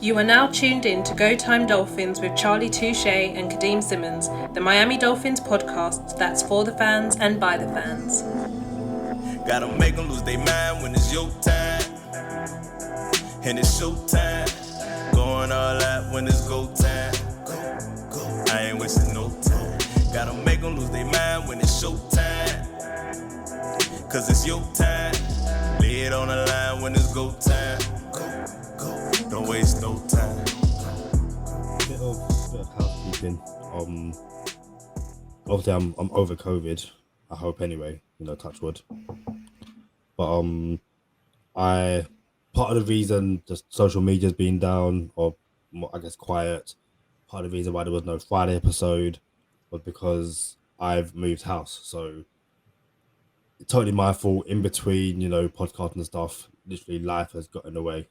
You are now tuned in to Go Time Dolphins with Charlie Touche and Kadeem Simmons, the Miami Dolphins podcast that's for the fans and by the fans. Gotta make them lose their mind when it's your time. And it's showtime. Going all out when it's go time. Go. I ain't wasting no time. Gotta make them lose their mind when it's showtime. Cause it's your time. Lay it on the line when it's go time. Go. Don't waste no time. Bit of housekeeping. Obviously I'm over COVID. I hope anyway. Touch wood. But part of the reason just social media's been down, or more, I guess quiet. Part of the reason why there was no Friday episode was because I've moved house. So it's totally my fault. In between, podcasting and stuff, literally life has got in the way.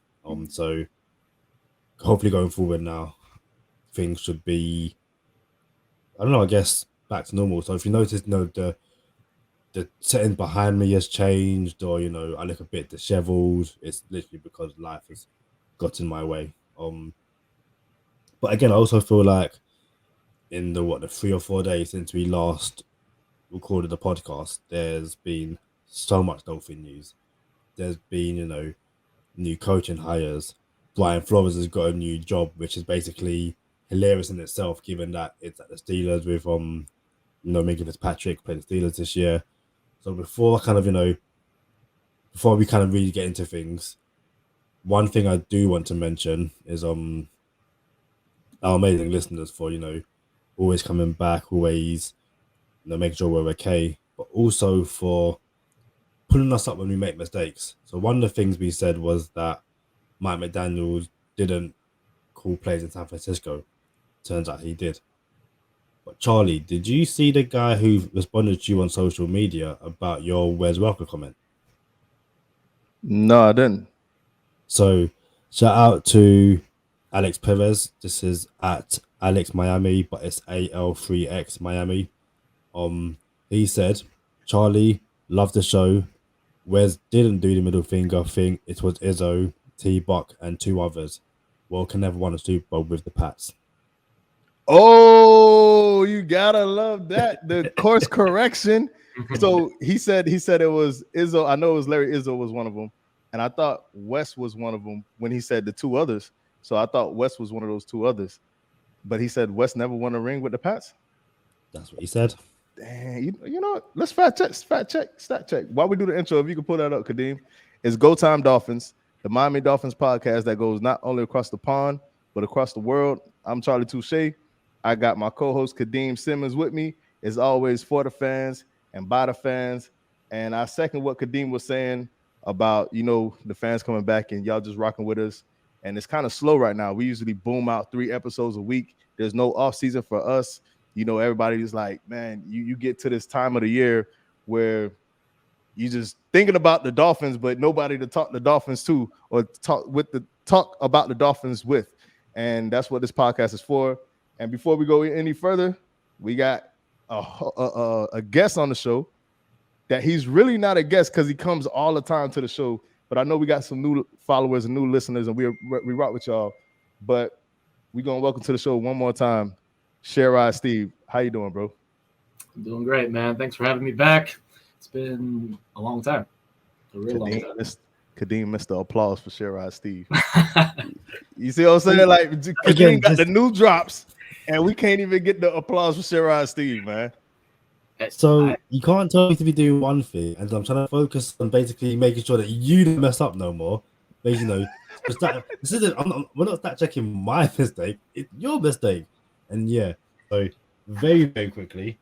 So hopefully going forward now, things should be, I don't know, I guess back to normal. So if you notice, the settings behind me has changed, or I look a bit disheveled, it's literally because life has got in my way. But again, I also feel like in the 3 or 4 days since we last recorded the podcast, there's been so much Dolphin news. There's been new coaching hires. Brian Flores has got a new job, which is basically hilarious in itself, given that it's at the Steelers with Minka Fitzpatrick played the Steelers this year. So before we kind of really get into things, one thing I do want to mention is our amazing listeners for always coming back, always making sure we're okay, but also for pulling us up when we make mistakes. So one of the things we said was that Mike McDaniel didn't call plays in San Francisco. Turns out he did. But Charlie, did you see the guy who responded to you on social media about your "Where's Welker" comment? No, I didn't. So shout out to Alex Perez. This is at Alex Miami, but it's AL3X Miami. He said, "Charlie, love the show. Wes didn't do the middle finger thing. It was Izzo, T-Buck, and 2 others. Welker never won a Super Bowl with the Pats." Oh, you gotta love that. The course correction. So he said it was Izzo. I know it was Larry Izzo was one of them, and I thought Wes was one of them when he said the 2 others. So I thought Wes was one of those 2 others, but he said Wes never won a ring with the Pats. That's what he said. Dang, you know what? Let's stat check. While we do the intro, if you can pull that up, Kadeem, it's Go Time Dolphins, the Miami Dolphins podcast that goes not only across the pond but across the world. I'm Charlie Touche. I got my co-host Kadeem Simmons with me, as always, for the fans and by the fans. And I second what Kadeem was saying about the fans coming back and y'all just rocking with us. And it's kind of slow right now. We usually boom out 3 episodes a week. There's no off season for us. Everybody's like, man, you get to this time of the year where you just thinking about the Dolphins, but nobody to talk the Dolphins to or talk about the Dolphins with. And that's what this podcast is for. And before we go any further, we got a guest on the show that he's really not a guest because he comes all the time to the show. But I know we got some new followers and new listeners, and we rock with y'all. But we're going to welcome to the show one more time, ShareRide Steve. How you doing, bro? I'm doing great, man. Thanks for having me back. It's been a long time. A real long time. Kadeem missed the applause for ShareRide Steve. You see what I'm saying? Like, Kadeem got the new drops, and we can't even get the applause for ShareRide Steve, man. So you can't tell me to be doing one thing, and I'm trying to focus on basically making sure that you don't mess up no more. Because, we're not stat checking my mistake; it's your mistake. And yeah, so very, very quickly,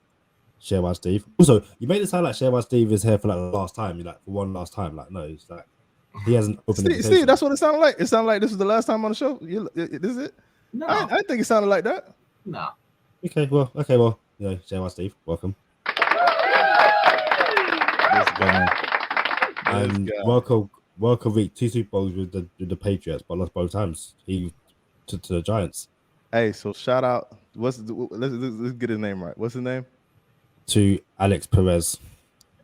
ShareRide Steve. Also, you made it sound like ShareRide Steve is here for like the last time. You're like, for one last time. Like, no, it's like he hasn't opened the Steve, that's what it sounded like. It sounded like this was the last time on the show. This is it? No, I think it sounded like that. No. Okay, well, ShareRide Steve, welcome. And welcome week 2 Super Bowls with the Patriots, but lost both times. He to the Giants. Hey, so shout out. Let's get his name right. What's his name? To Alex Perez.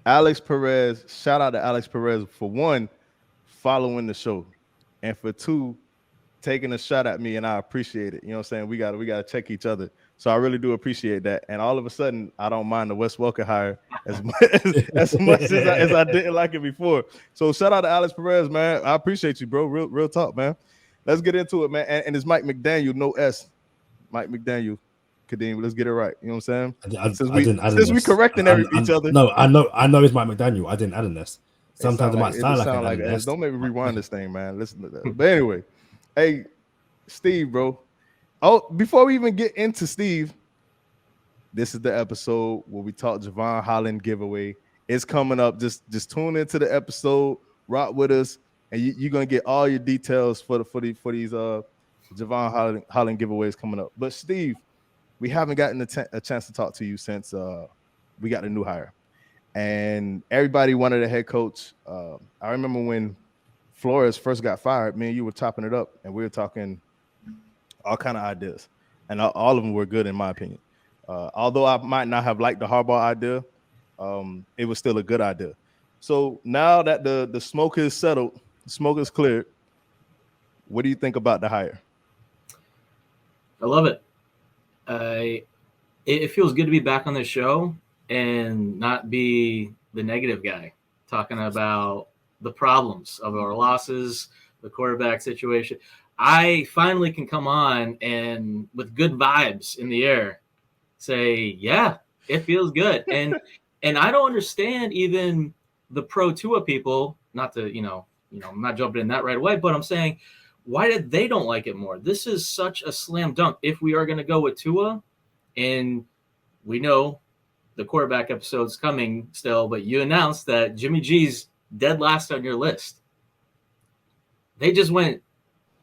Alex Perez. Shout out to Alex Perez for 1, following the show, and for 2, taking a shot at me, and I appreciate it. You know what I'm saying? We gotta check each other. So I really do appreciate that. And all of a sudden, I don't mind the Wes Welker hire as much as I didn't like it before. So shout out to Alex Perez, man. I appreciate you, bro. Real talk, man. Let's get into it, man. And it's Mike McDaniel, no S. Mike McDaniel. Kadeem, let's get it right. You know what I'm saying? Since we correcting each other. No, I know it's Mike McDaniel. I didn't add an S. Sometimes it might sound like an S. Don't make me rewind this thing, man. Listen to that. But anyway, hey, Steve, bro. Oh, before we even get into Steve, this is the episode where we talk Jevon Holland giveaway. It's coming up. Just tune into the episode, rock with us, and you're gonna get all your details for these Jevon Holland giveaways coming up. But Steve, we haven't gotten a chance to talk to you since we got a new hire, and everybody wanted a head coach. I remember when Flores first got fired, me and you were chopping it up, and we were talking all kind of ideas, and all of them were good in my opinion. Although I might not have liked the Harbaugh idea, it was still a good idea. So now that the smoke is settled, the smoke is cleared, what do you think about the hire? I love it. It feels good to be back on the show and not be the negative guy talking about the problems of our losses, the quarterback situation. I finally can come on and with good vibes in the air say, yeah, it feels good. And I don't understand even the pro Tua people, not to, I'm not jumping in that right away, but I'm saying, why did they don't like it more? This is such a slam dunk. If we are going to go with Tua, and we know the quarterback episode's coming still, but you announced that Jimmy G's dead last on your list. They just went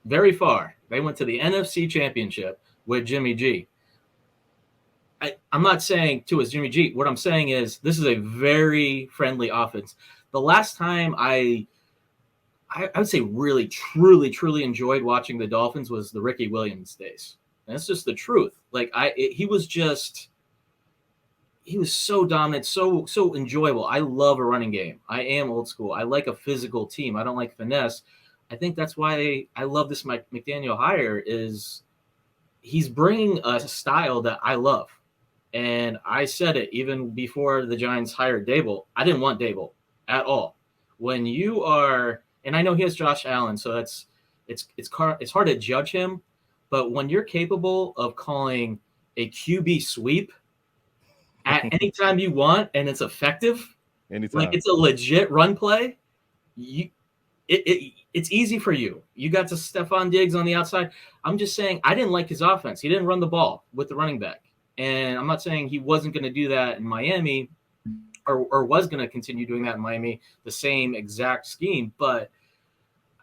very far. They went to the NFC Championship with Jimmy G. I'm not saying Tua's Jimmy G. What I'm saying is this is a very friendly offense. The last time I would say really, truly, truly enjoyed watching the Dolphins was the Ricky Williams days. And that's just the truth. Like he was so dominant, so enjoyable. I love a running game. I am old school. I like a physical team. I don't like finesse. I think that's why I love this Mike McDaniel hire is he's bringing a style that I love. And I said it even before the Giants hired Dable. I didn't want Dable at all. When you are, and I know he has Josh Allen, so it's hard to judge him. But when you're capable of calling a QB sweep at any time you want and it's effective, anytime, like it's a legit run play, it's easy for you. You got to Stephon Diggs on the outside. I'm just saying I didn't like his offense. He didn't run the ball with the running back. And I'm not saying he wasn't going to do that in Miami or was going to continue doing that in Miami, the same exact scheme. But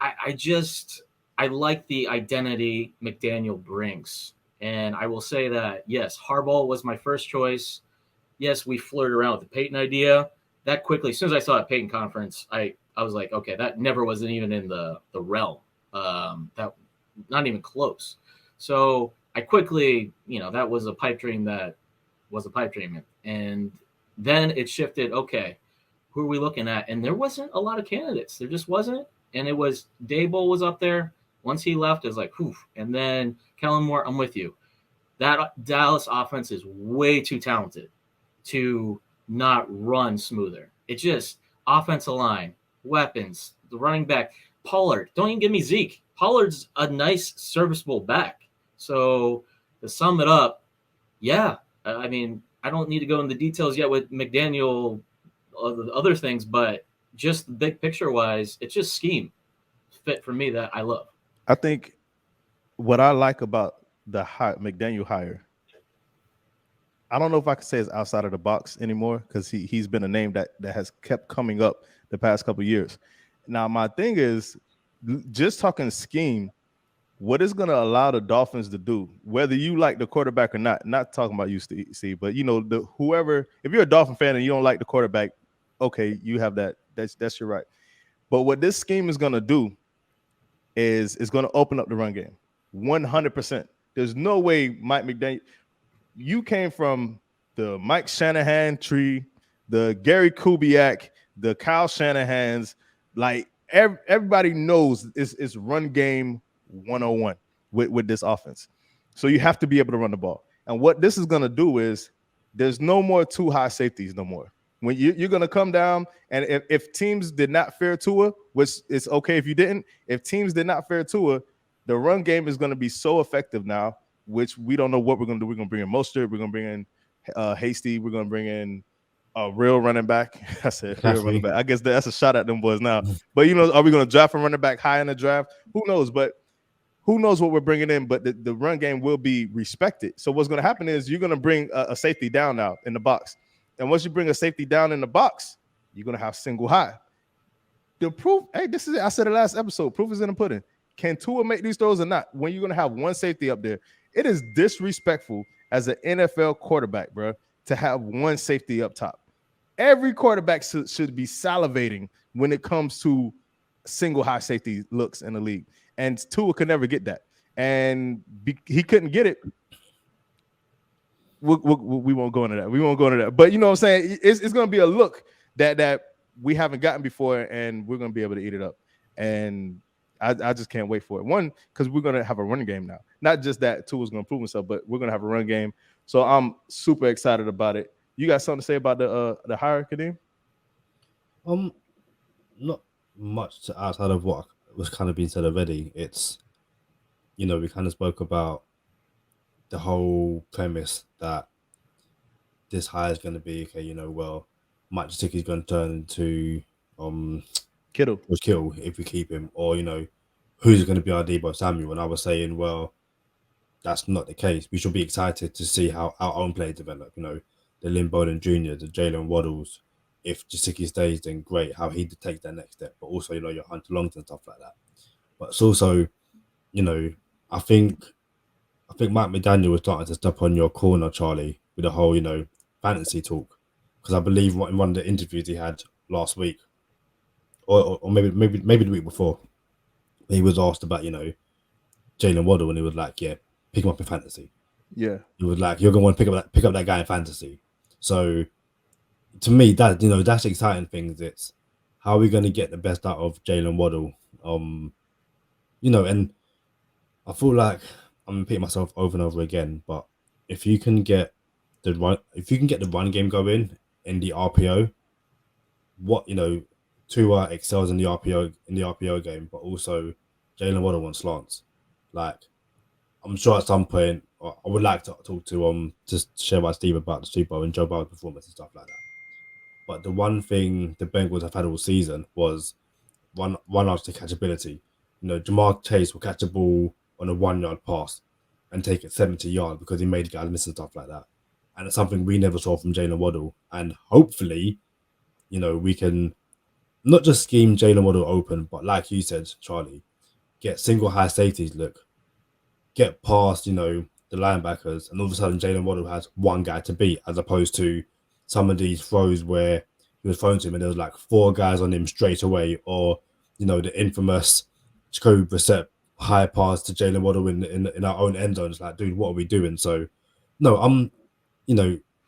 I like the identity McDaniel brings. And I will say that, yes, Harbaugh was my first choice. Yes, we flirted around with the Peyton idea. That quickly, as soon as I saw that Peyton conference, I was like, okay, that never wasn't even in the realm. That not even close. So I quickly, that was a pipe dream that was a pipe dream. And then it shifted, okay, who are we looking at? And there wasn't a lot of candidates. There just wasn't. And it was Dable was up there. Once he left, it was like, whew. And then Kellen Moore, I'm with you. That Dallas offense is way too talented to not run smoother. It just offensive line, weapons, the running back, Pollard. Don't even give me Zeke. Pollard's a nice, serviceable back. So to sum it up, yeah, I mean, I don't need to go into the details yet with McDaniel, the other things, but just the big picture wise, it's just scheme fit for me that I love. I think what I like about the McDaniel hire, I don't know if I could say it's outside of the box anymore because he's been a name that has kept coming up the past couple of years. Now, my thing is just talking scheme, what is going to allow the Dolphins to do, whether you like the quarterback or not talking about you, Steve, but whoever, if you're a Dolphin fan and you don't like the quarterback, okay, you have that. That's your right. But what this scheme is going to do is it's going to open up the run game 100%. There's no way Mike McDaniel, you came from the Mike Shanahan tree, the Gary Kubiak, the Kyle Shanahans, like everybody knows it's run game 101 with this offense. So you have to be able to run the ball. And what this is going to do is there's no more too high safeties no more. When you're going to come down, and if teams did not fear Tua, which is okay if you didn't, if teams did not fear Tua, the run game is going to be so effective now, which we don't know what we're going to do. We're going to bring in Mostert. We're going to bring in Hasty. We're going to bring in a real running back. I said real running back. I guess that's a shot at them boys now. But, are we going to draft a running back high in the draft? Who knows? But who knows what we're bringing in? But the run game will be respected. So what's going to happen is you're going to bring a safety down now in the box. And once you bring a safety down in the box, you're going to have single high. The proof, hey, this is it. I said it last episode. Proof is in the pudding. Can Tua make these throws or not? When you're going to have one safety up there, it is disrespectful as an NFL quarterback, bro, to have one safety up top. Every quarterback should be salivating when it comes to single high safety looks in the league. And Tua could never get that. And he couldn't get it. We won't go into that. We won't go into that. But you know what I'm saying? It's going to be a look that we haven't gotten before, and we're going to be able to eat it up. And I just can't wait for it. One, because we're going to have a running game now. Not just that Tua's going to prove himself, but we're going to have a run game. So I'm super excited about it. You got something to say about the hire, Kadeem? Not much outside of what was kind of being said already. It's, we kind of spoke about the whole premise that this hire is going to be, okay, Mike Gesicki is going to turn into Kittle if we keep him, or who's going to be our Deebo Samuel. And I was saying, well, that's not the case. We should be excited to see how our own players develop. The Lynn Bowden Jr., the Jalen Waddles. If Gesicki stays, then great. How he takes that next step, but also your Hunter Longs and stuff like that. But it's also, I think Mike McDaniel was starting to step on your corner, Charlie, with the whole, fantasy talk. Because I believe in one of the interviews he had last week, or maybe the week before, he was asked about, Jalen Waddle, and he was like, yeah, pick him up in fantasy. Yeah. He was like, you're going to want to pick up that guy in fantasy. So to me, that, that's exciting things. It's how are we going to get the best out of Jalen Waddle? And I feel like I'm repeating myself over and over again, but if you can get the run game going in the RPO, Tua excels in the RPO game, but also Jalen Waddle wants slants. Like, I'm sure at some point I would like to talk to ShareRide Steve about the Super Bowl and Joe Burrow's performance and stuff like that. But the one thing the Bengals have had all season was run after catchability. Jamar Chase will catch a ball on a 1 yard pass and take it 70 yards because he made guys miss and stuff like that. And it's something we never saw from Jalen Waddle. And hopefully, we can not just scheme Jalen Waddle open, but like you said, Charlie, get single high safeties look, get past, the linebackers, and all of a sudden Jalen Waddle has one guy to beat, as opposed to some of these throws where he was thrown to him and there was like 4 guys on him straight away, or, the infamous Jacoby Brissett high pass to Jalen Waddle in our own end zone. It's like, dude, what are we doing? So, no, I'm,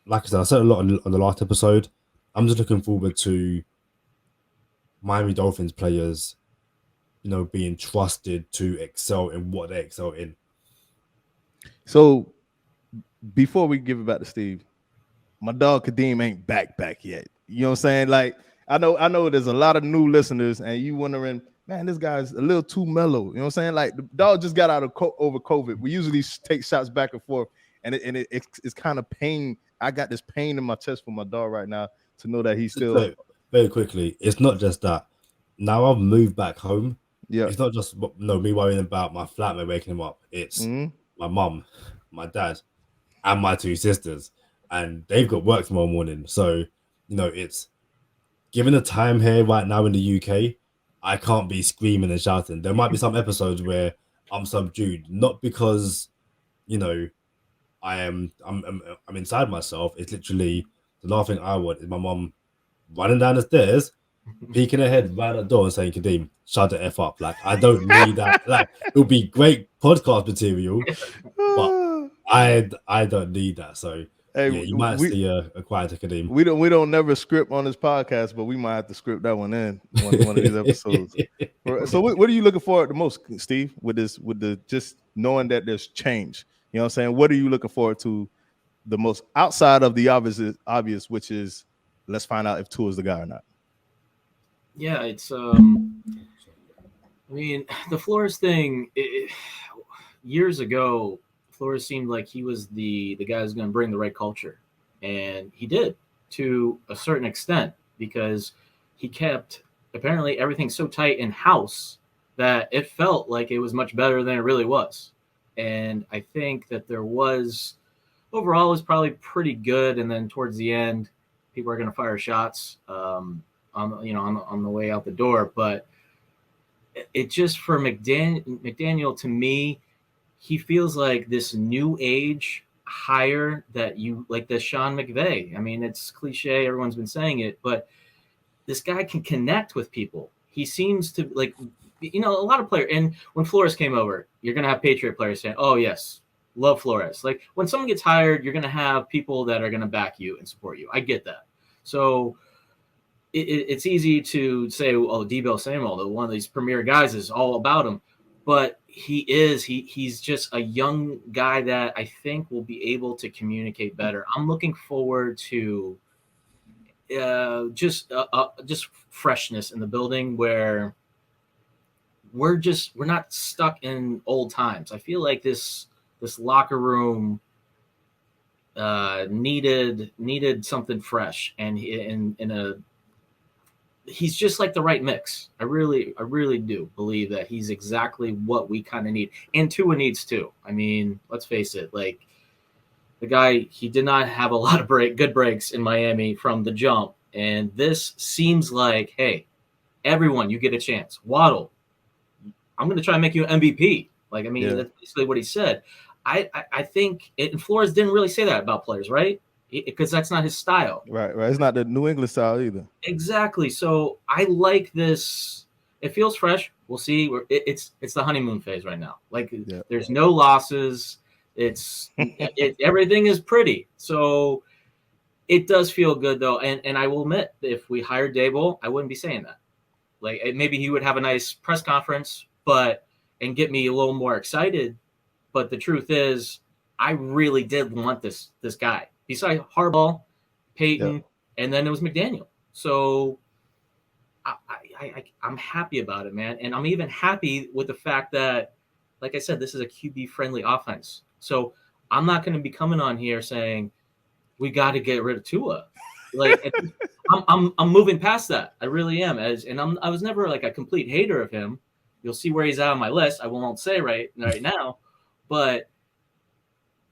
like I said a lot on the last episode. I'm just looking forward to Miami Dolphins players, being trusted to excel in what they excel in. So, before we give it back to Steve, my dog Kadeem ain't back yet. You know what I'm saying? Like, I know there's a lot of new listeners, and you wondering, man, this guy's a little too mellow. You know what I'm saying? Like, the dog just got out of over COVID. We usually take shots back and forth, and it's kind of pain. I got this pain in my chest for my dog right now to know that he's still. So, very quickly, it's not just that. Now I've moved back home. Yeah, it's not just me worrying about my flatmate waking him up. It's my mum, my dad, and my 2 sisters, and they've got work tomorrow morning. So it's given the time here right now in the UK, I can't be screaming and shouting. There might be some episodes where I'm subdued, not because I'm inside myself. It's literally the last thing I want is my mom running down the stairs, peeking her head right at the door and saying, Kadeem, shut the F up. Like, I don't need that. Like, it would be great podcast material, but I don't need that. So Hey, Yeah, you might see a quieter Kadeem. we don't never script on this podcast, but we might have to script that one in one of these episodes. So what are you looking forward the most, Steve, with the just knowing that there's change? You know what I'm saying? What are you looking forward to the most outside of the obvious, which is let's find out if Tua is the guy or not? Yeah, it's I mean, the Flores thing, years ago, Flores seemed like he was the guy who's going to bring the right culture. And he did to a certain extent because he kept apparently everything so tight in-house that it felt like it was much better than it really was. And I think that there was overall it was probably pretty good. And then towards the end, people are going to fire shots on the way out the door. But it just for McDaniel, to me, he feels like this new age hire that you like the Sean McVay. I mean, it's cliche. Everyone's been saying it, but this guy can connect with people. He seems to like, a lot of players. And when Flores came over, you're going to have Patriot players saying, oh yes, love Flores. Like when someone gets hired, you're going to have people that are going to back you and support you. I get that. So it's easy to say, oh, Debo Samuel, one of these premier guys, is all about him. But he's just a young guy that I think will be able to communicate better. I'm looking forward to just freshness in the building where we're not stuck in old times. I feel like this locker room needed something fresh, and he's just like the right mix. I really do believe that he's exactly what we kind of need. And Tua needs too. I mean, let's face it, like the guy, he did not have a lot of good breaks in Miami from the jump. And this seems like, hey, everyone, you get a chance. Waddle, I'm going to try and make you an MVP. Like, I mean, That's basically what he said. I think and Flores didn't really say that about players, right? Because that's not his style. Right. It's not the New England style either. Exactly. So I like this. It feels fresh. We'll see. It's the honeymoon phase right now. Like there's no losses. Everything is pretty. So it does feel good though. And I will admit, if we hired Dable, I wouldn't be saying that. Like maybe he would have a nice press conference, and get me a little more excited. But the truth is, I really did want this guy. Besides Harbaugh, Peyton, and then it was McDaniel. So I'm happy about it, man. And I'm even happy with the fact that, like I said, this is a QB-friendly offense. So I'm not going to be coming on here saying we got to get rid of Tua. Like I'm moving past that. I really am. I was never like a complete hater of him. You'll see where he's at on my list. I won't say right now, but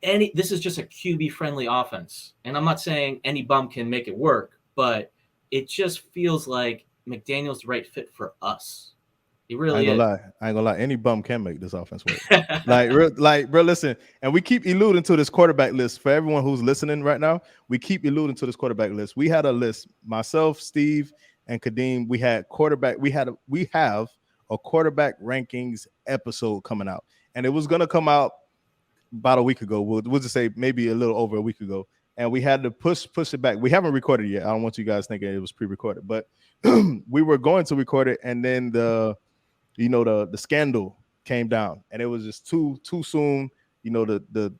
this is just a QB-friendly offense. And I'm not saying any bum can make it work, but it just feels like McDaniel's the right fit for us. He really is. I ain't gonna lie. Any bum can make this offense work. bro, listen. And we keep alluding to this quarterback list. For everyone who's listening right now, we keep alluding to this quarterback list. We had a list. Myself, Steve, and Kadeem. We have a quarterback rankings episode coming out, and it was gonna come out about a week ago. We'll just say maybe a little over a week ago, and we had to push it back. We haven't recorded it yet. I don't want you guys thinking it was pre-recorded, but we were going to record it, and then the scandal came down, and it was just too soon. The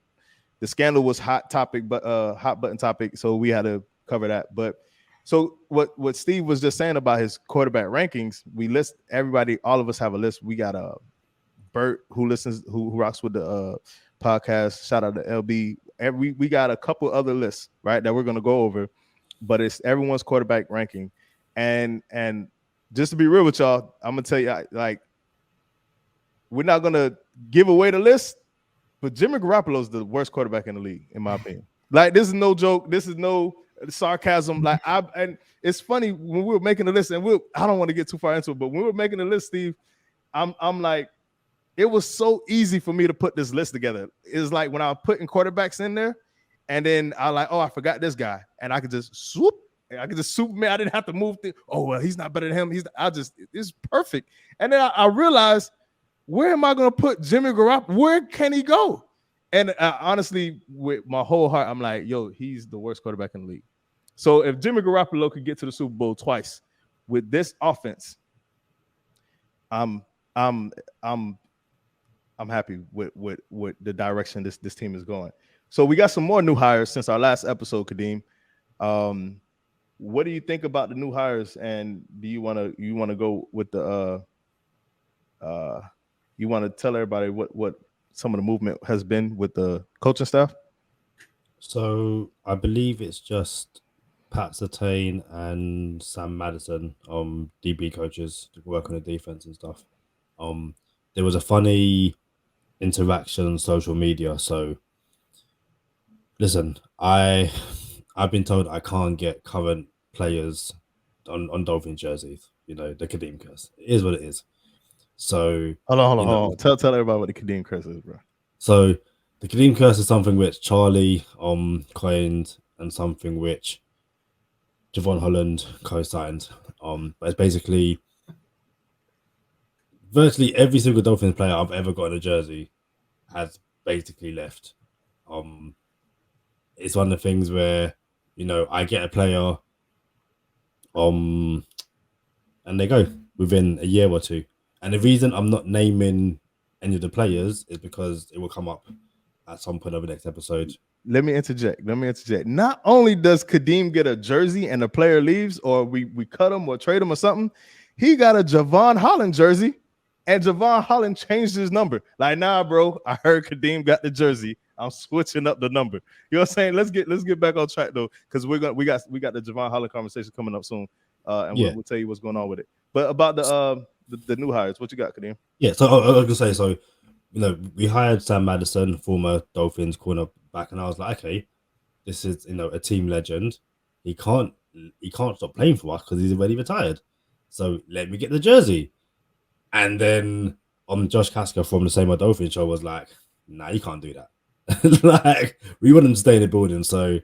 scandal was hot button topic, so we had to cover that. But so what Steve was just saying about his quarterback rankings, we list everybody. All of us have a list. We got Bert who rocks with the podcast. Shout out to LB. We got a couple other lists, right, that we're gonna go over, but it's everyone's quarterback ranking. And just to be real with y'all, I'm gonna tell you, like, we're not gonna give away the list, but Jimmy Garoppolo is the worst quarterback in the league, in my opinion. Like, this is no joke. This is no sarcasm. Like, and it's funny when we were making the list, and I don't want to get too far into it, but when we were making the list, Steve, I'm like, it was so easy for me to put this list together. It's like when I was putting quarterbacks in there, and then I like, oh, I forgot this guy, and I could just swoop. I could just swoop me. I didn't have to move. Oh, well, he's not better than him. It's perfect. And then I realized, where am I going to put Jimmy Garoppolo? Where can he go? And honestly, with my whole heart, I'm like, yo, he's the worst quarterback in the league. So if Jimmy Garoppolo could get to the Super Bowl twice with this offense, I'm happy with the direction this team is going. So we got some more new hires since our last episode, Kadeem. What do you think about the new hires? And do you want to go with the you want to tell everybody what some of the movement has been with the coaching staff? So I believe it's just Pat Surtain and Sam Madison, DB coaches to work on the defense and stuff. There was a funny interaction on social media. So listen, I've been told I can't get current players on Dolphin jerseys. You know, the Kadeem curse. It is what it is. So hold on. Tell everybody what the Kadeem curse is, bro. So the Kadeem curse is something which Charlie coined and something which Jevon Holland co-signed. But it's basically virtually every single Dolphins player I've ever got in a jersey has basically left. It's one of the things where, you know, I get a player and they go within a year or two. And the reason I'm not naming any of the players is because it will come up at some point over the next episode. Let me interject. Not only does Kadeem get a jersey and the player leaves, or we cut him or trade him or something, he got a Jevon Holland jersey, and Jevon Holland changed his number. Like, nah, bro, I heard Kadeem got the jersey. I'm switching up the number. You know what I'm saying? Let's get back on track though, because we got the Jevon Holland conversation coming up soon, and we'll tell you what's going on with it. But about the new hires, what you got, Kadeem? Yeah, so I was gonna say, so you know, we hired Sam Madison, former Dolphins cornerback, and I was like, okay, this is, you know, a team legend. He can't stop playing for us because he's already retired. So let me get the jersey. And then Josh Kaska from the Same Old Dolphin show was like, nah, you can't do that. Like, we want him to stay in the building, so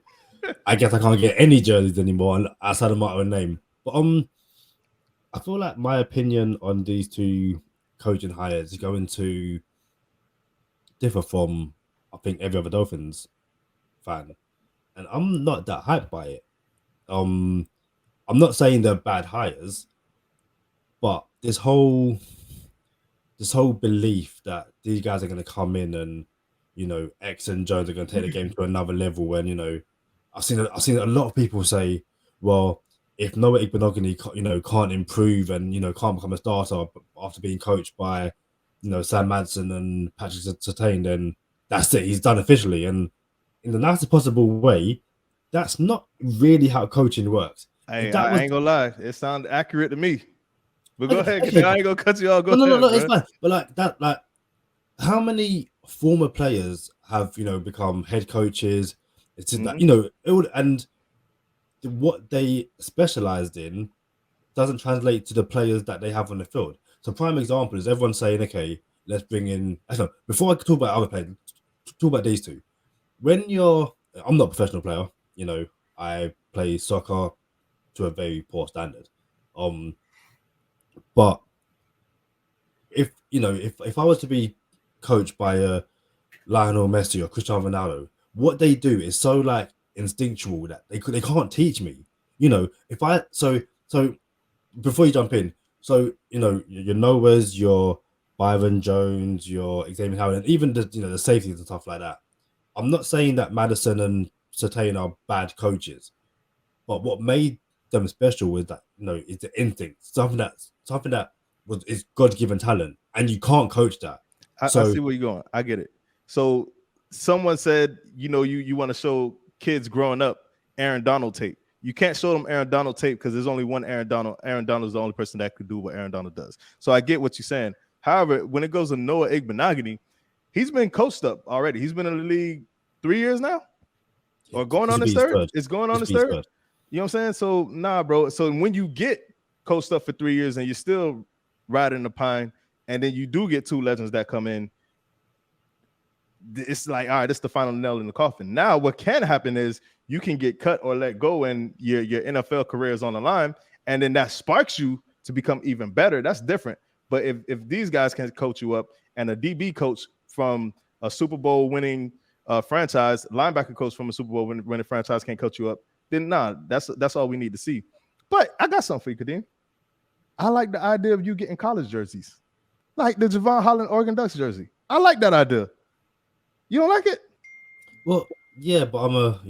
I guess I can't get any jerseys anymore outside of my own name. But I feel like my opinion on these two coaching hires is going to differ from, I think, every other Dolphins fan, and I'm not that hyped by it. I'm not saying they're bad hires, but this whole belief that these guys are going to come in and, you know, X and Jones are going to take the game to another level. And, you know, I've seen a lot of people say, well, if Noah Igbenogany, you know, can't improve and, you know, can't become a starter after being coached by, you know, Sam Madison and Patrick Surtain, then that's it. He's done officially. And in the nicest possible way, that's not really how coaching works. I ain't gonna lie. It sounded accurate to me. But go ahead. Okay. I ain't gonna cut you off. No, it's fine. But like that, like, how many former players have, you know, become head coaches? It's that, you know, and what they specialized in doesn't translate to the players that they have on the field. So prime example is everyone saying, okay, let's bring in. Before I talk about other players, talk about these two. I'm not a professional player. You know, I play soccer to a very poor standard. But if I was to be coached by a Lionel Messi or Cristiano Ronaldo, what they do is so like instinctual that they can't teach me. You know, so before you jump in, so you know, your Noahs, your Byron Jones, your Xavier Howard, and even the safeties and stuff like that. I'm not saying that Madison and Surtain are bad coaches, but what made them special was that, you know, it's the instinct, something that is God-given talent, and you can't coach that. I see where you're going. I get it. So someone said, you know, you want to show kids growing up Aaron Donald tape. You can't show them Aaron Donald tape because there's only one Aaron Donald. Aaron Donald is the only person that could do what Aaron Donald does. So I get what you're saying. However, when it goes to Noah Igbenogany, he's been coached up already. He's been in the league 3 years now, or going on his third. It's going on his third. You know what I'm saying? So nah, bro. So when you get coached up for 3 years and you're still riding the pine, and then you do get two legends that come in, it's like, all right, this is the final nail in the coffin. Now, what can happen is you can get cut or let go, and your NFL career is on the line, and then that sparks you to become even better. That's different. But if these guys can coach you up, and a DB coach from a Super Bowl winning franchise, linebacker coach from a Super Bowl winning franchise can't coach you up, then that's all we need to see. But I got something for you, Kadeem. I like the idea of you getting college jerseys, like the Jevon Holland Oregon Ducks jersey. I like that idea. You don't like it? Well, yeah, but I'm a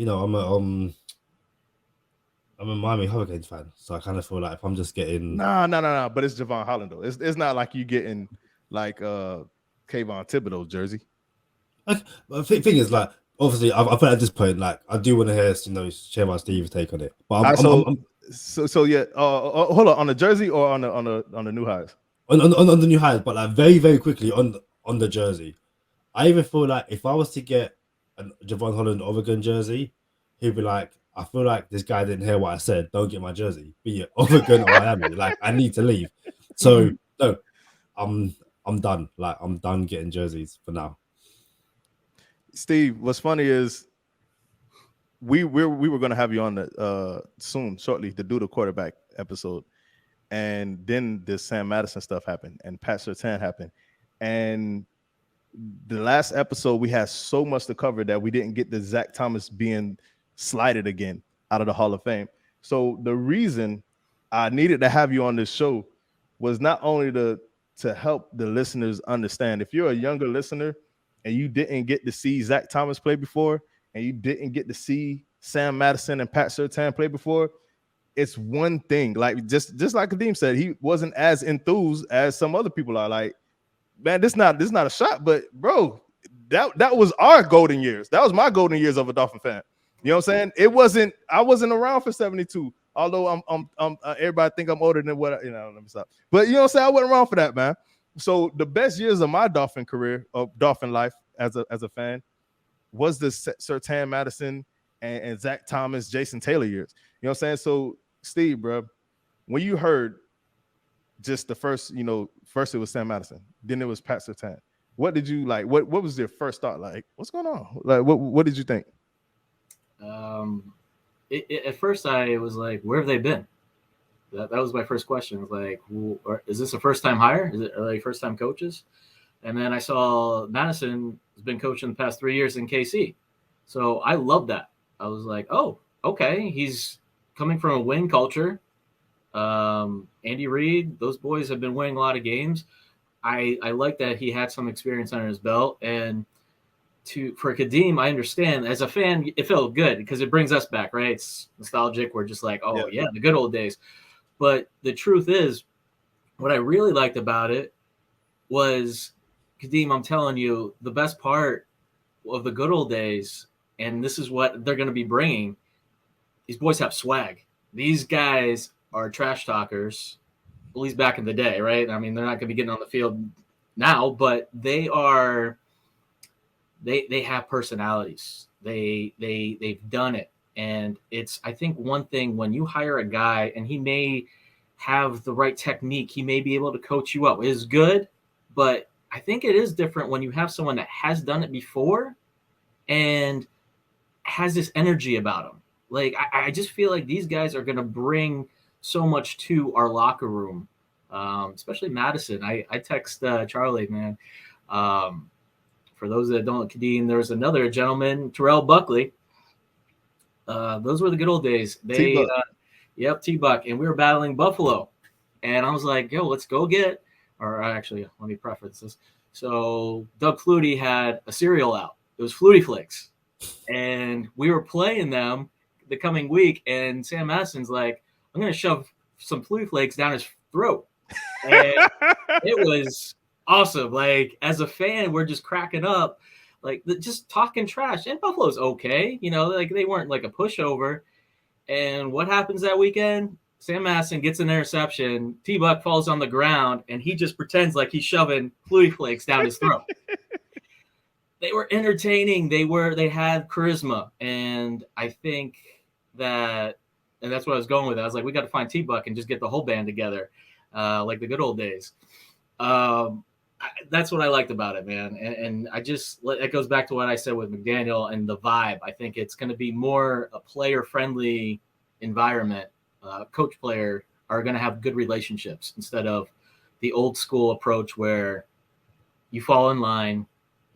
Miami Hurricanes fan, so I kind of feel like if I'm just getting No. But it's Jevon Holland though. It's not like you getting like Kayvon Thibodeau's jersey. Like, the thing is, like, obviously, I feel at this point, like, I do want to hear, ShareRide Steve's take on it. But yeah. Hold on the jersey or on the new highs? On the new highs, but like very, very quickly on the jersey. I even feel like if I was to get a Jevon Holland Oregon jersey, he'd be like, I feel like this guy didn't hear what I said. Don't get my jersey. Be it Oregon or Miami. Like, I need to leave. So no, I'm done. Like, I'm done getting jerseys for now. Steve, what's funny is we were going to have you on the shortly to do the quarterback episode, and then this Sam Madison stuff happened and Pat Surtain happened, and the last episode we had so much to cover that we didn't get the Zach Thomas being slided again out of the Hall of Fame. So the reason I needed to have you on this show was not only to help the listeners understand. If you're a younger listener and you didn't get to see Zach Thomas play before, and you didn't get to see Sam Madison and Pat Surtain play before, it's one thing. Like just like Kadeem said, he wasn't as enthused as some other people are. Like, man, this not a shot, but bro, that was our golden years. That was my golden years of a Dolphin fan. You know what I'm saying? I wasn't around for 72. Although I'm everybody think I'm older than what let me stop. But you know what I'm saying? I wasn't around for that, man. So the best years of my Dolphin career, of Dolphin life as a fan, was the Surtain, Madison, and Zach Thomas, Jason Taylor years. You know what I'm saying? So Steve, bro, when you heard just the first it was Sam Madison, then it was Pat Surtain. What did you like? What was your first thought? Like, what's going on? Like, what did you think? At first I was like, where have they been? That was my first question. I was like, is this a first-time hire? Are they first-time coaches? And then I saw Madison has been coaching the past 3 years in KC. So I love that. I was like, oh, okay. He's coming from a win culture. Andy Reid, those boys have been winning a lot of games. I like that he had some experience under his belt. And for Kadeem, I understand. As a fan, it felt good because it brings us back, right? It's nostalgic. We're just like, oh, yeah, the good old days. But the truth is, what I really liked about it was, Kadeem, I'm telling you, the best part of the good old days, and this is what they're going to be bringing, these boys have swag. These guys are trash talkers, at least back in the day, right? I mean, they're not going to be getting on the field now, but they have personalities. They've done it. And it's, I think, one thing when you hire a guy and he may have the right technique, he may be able to coach you up. It is good, but I think it is different when you have someone that has done it before and has this energy about them. Like, I just feel like these guys are going to bring so much to our locker room, especially Madison. I text Charlie, man. For those that don't, Kadeem, there's another gentleman, Terrell Buckley. Those were the good old days. T-Buck. And we were battling Buffalo. And I was like, yo, let's go get, or actually, let me preface this. So Doug Flutie had a cereal out. It was Flutie Flakes. And we were playing them the coming week. And Sam Madison's like, I'm going to shove some Flutie Flakes down his throat. And it was awesome. Like, as a fan, we're just cracking up. Like, just talking trash. And Buffalo's okay. Like, they weren't like a pushover. And what happens that weekend? Sam Madison gets an interception. T-Buck falls on the ground, and he just pretends like he's shoving Flutie Flakes down his throat. They were entertaining. They had charisma. And I think that, and that's what I was going with. I was like, we got to find T-Buck and just get the whole band together, like the good old days. That's what I liked about it, man. And I just, it goes back to what I said with McDaniel and the vibe. I think it's going to be more a player-friendly environment. Coach player are going to have good relationships instead of the old school approach where you fall in line,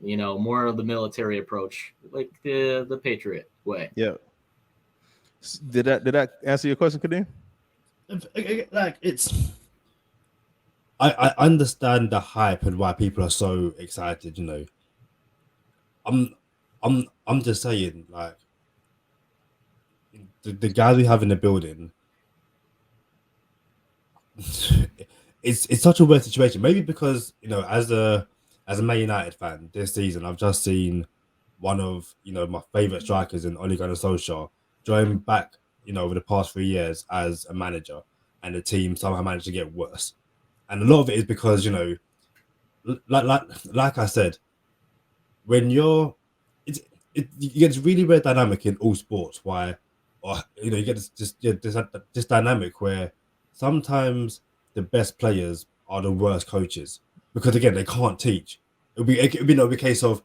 more of the military approach, like the Patriot way. Yeah. Did that answer your question, Kadeem? Like I understand the hype and why people are so excited. I'm just saying, like the guys we have in the building. It's such a weird situation. Maybe because as a Man United fan this season, I've just seen one of my favorite strikers in Ole Gunnar Solskjaer join back over the past 3 years as a manager, and the team somehow managed to get worse. And a lot of it is because like I said, when it gets really weird dynamic in all sports. You get this dynamic where sometimes the best players are the worst coaches because again they can't teach. It'll be a case of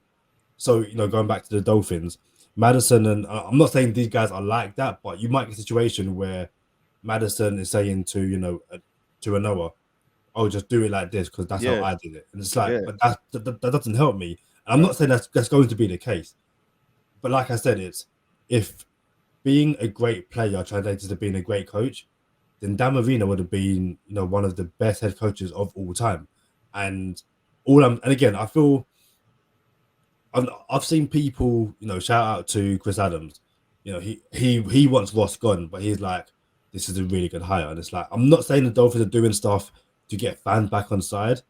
going back to the Dolphins, Madison, and I'm not saying these guys are like that, but you might get a situation where Madison is saying to to a Noah, "Oh, just do it like this because that's how I did it," and it's like, but that doesn't help me. And I'm not saying that's going to be the case, but like I said, it's if being a great player translates to being a great coach, then Dan Marino would have been, one of the best head coaches of all time. And again, I feel I've seen people, shout out to Chris Adams. He wants Ross gone, but he's like, this is a really good hire. And it's like, I'm not saying the Dolphins are doing stuff to get fans back on side.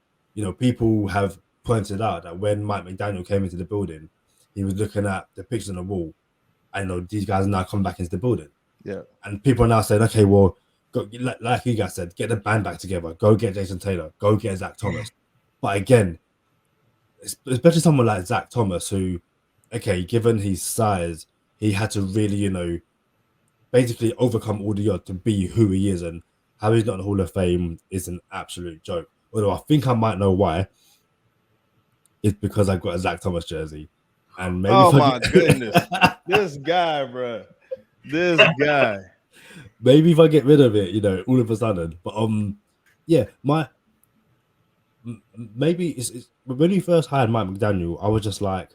People have pointed out that when Mike McDaniel came into the building, he was looking at the pictures on the wall. I know these guys are now coming back into the building. Yeah. And people are now saying, okay, well, go, like you guys said, get the band back together. Go get Jason Taylor. Go get Zach Thomas. But again, especially someone like Zach Thomas, who, okay, given his size, he had to really, basically overcome all the odds to be who he is. And how he's not in the Hall of Fame is an absolute joke. Although I think I might know why. It's because I've got a Zach Thomas jersey. And maybe my goodness. This guy, bro. This guy. Maybe if I get rid of it, all of a sudden. But maybe it's when we first hired Mike McDaniel, I was just like,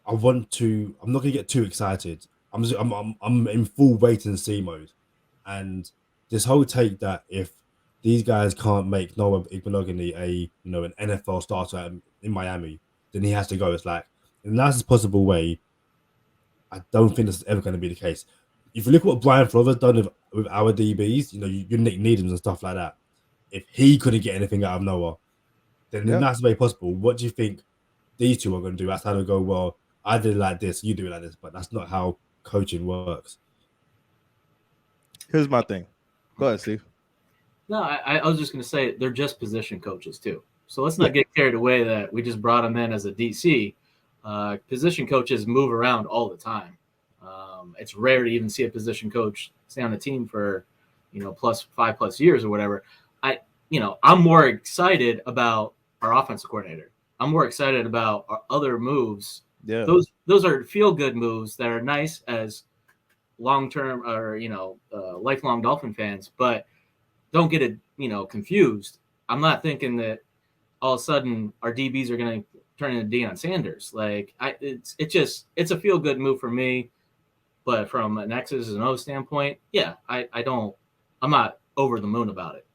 I'm not gonna get too excited. I'm in full wait and see mode. And this whole take that if these guys can't make Noah Igbinoghene an NFL starter in Miami, then he has to go. It's like, in the nicest possible way, I don't think this is ever going to be the case. If you look at what Brian Flores done with our DBs, you Nick Needhams and stuff like that. If he couldn't get anything out of Noah, then in the nicest way possible, what do you think these two are going to do? That's how they go, well, I did it like this, you do it like this, but that's not how coaching works. Here's my thing. Go ahead, Steve. No, I was just going to say they're just position coaches too. So let's not get carried away that we just brought them in as a DC. Position coaches move around all the time. It's rare to even see a position coach stay on a team for, 5+ years or whatever. I'm more excited about our offensive coordinator. I'm more excited about our other moves. Yeah, those are feel good moves that are nice as long-term or lifelong Dolphin fans, but don't get it confused. I'm not thinking that all of a sudden our DBs are going to turn into Deion Sanders. Like it's a feel good move for me, but from an X's and O's standpoint, I'm not over the moon about it.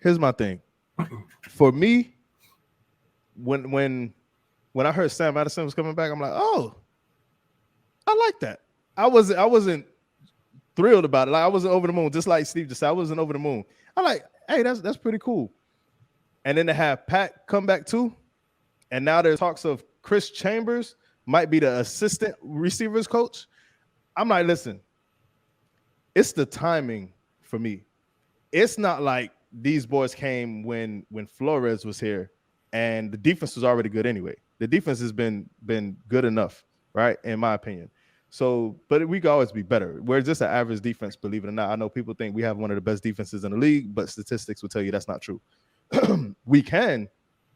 Here's my thing. For me, when I heard Sam Madison was coming back, I'm like, oh, I like that. I wasn't thrilled about it. Like I wasn't over the moon, just like Steve just said. I wasn't over the moon. I'm like, hey, that's pretty cool. And then to have Pat come back too, and now there's talks of Chris Chambers might be the assistant receivers coach. I'm like, listen, it's the timing for me. It's not like these boys came when Flores was here, and the defense was already good anyway. The defense has been good enough, right? In my opinion. So, but we could always be better. We're just an average defense, believe it or not. I know people think we have one of the best defenses in the league, but statistics will tell you that's not true. We can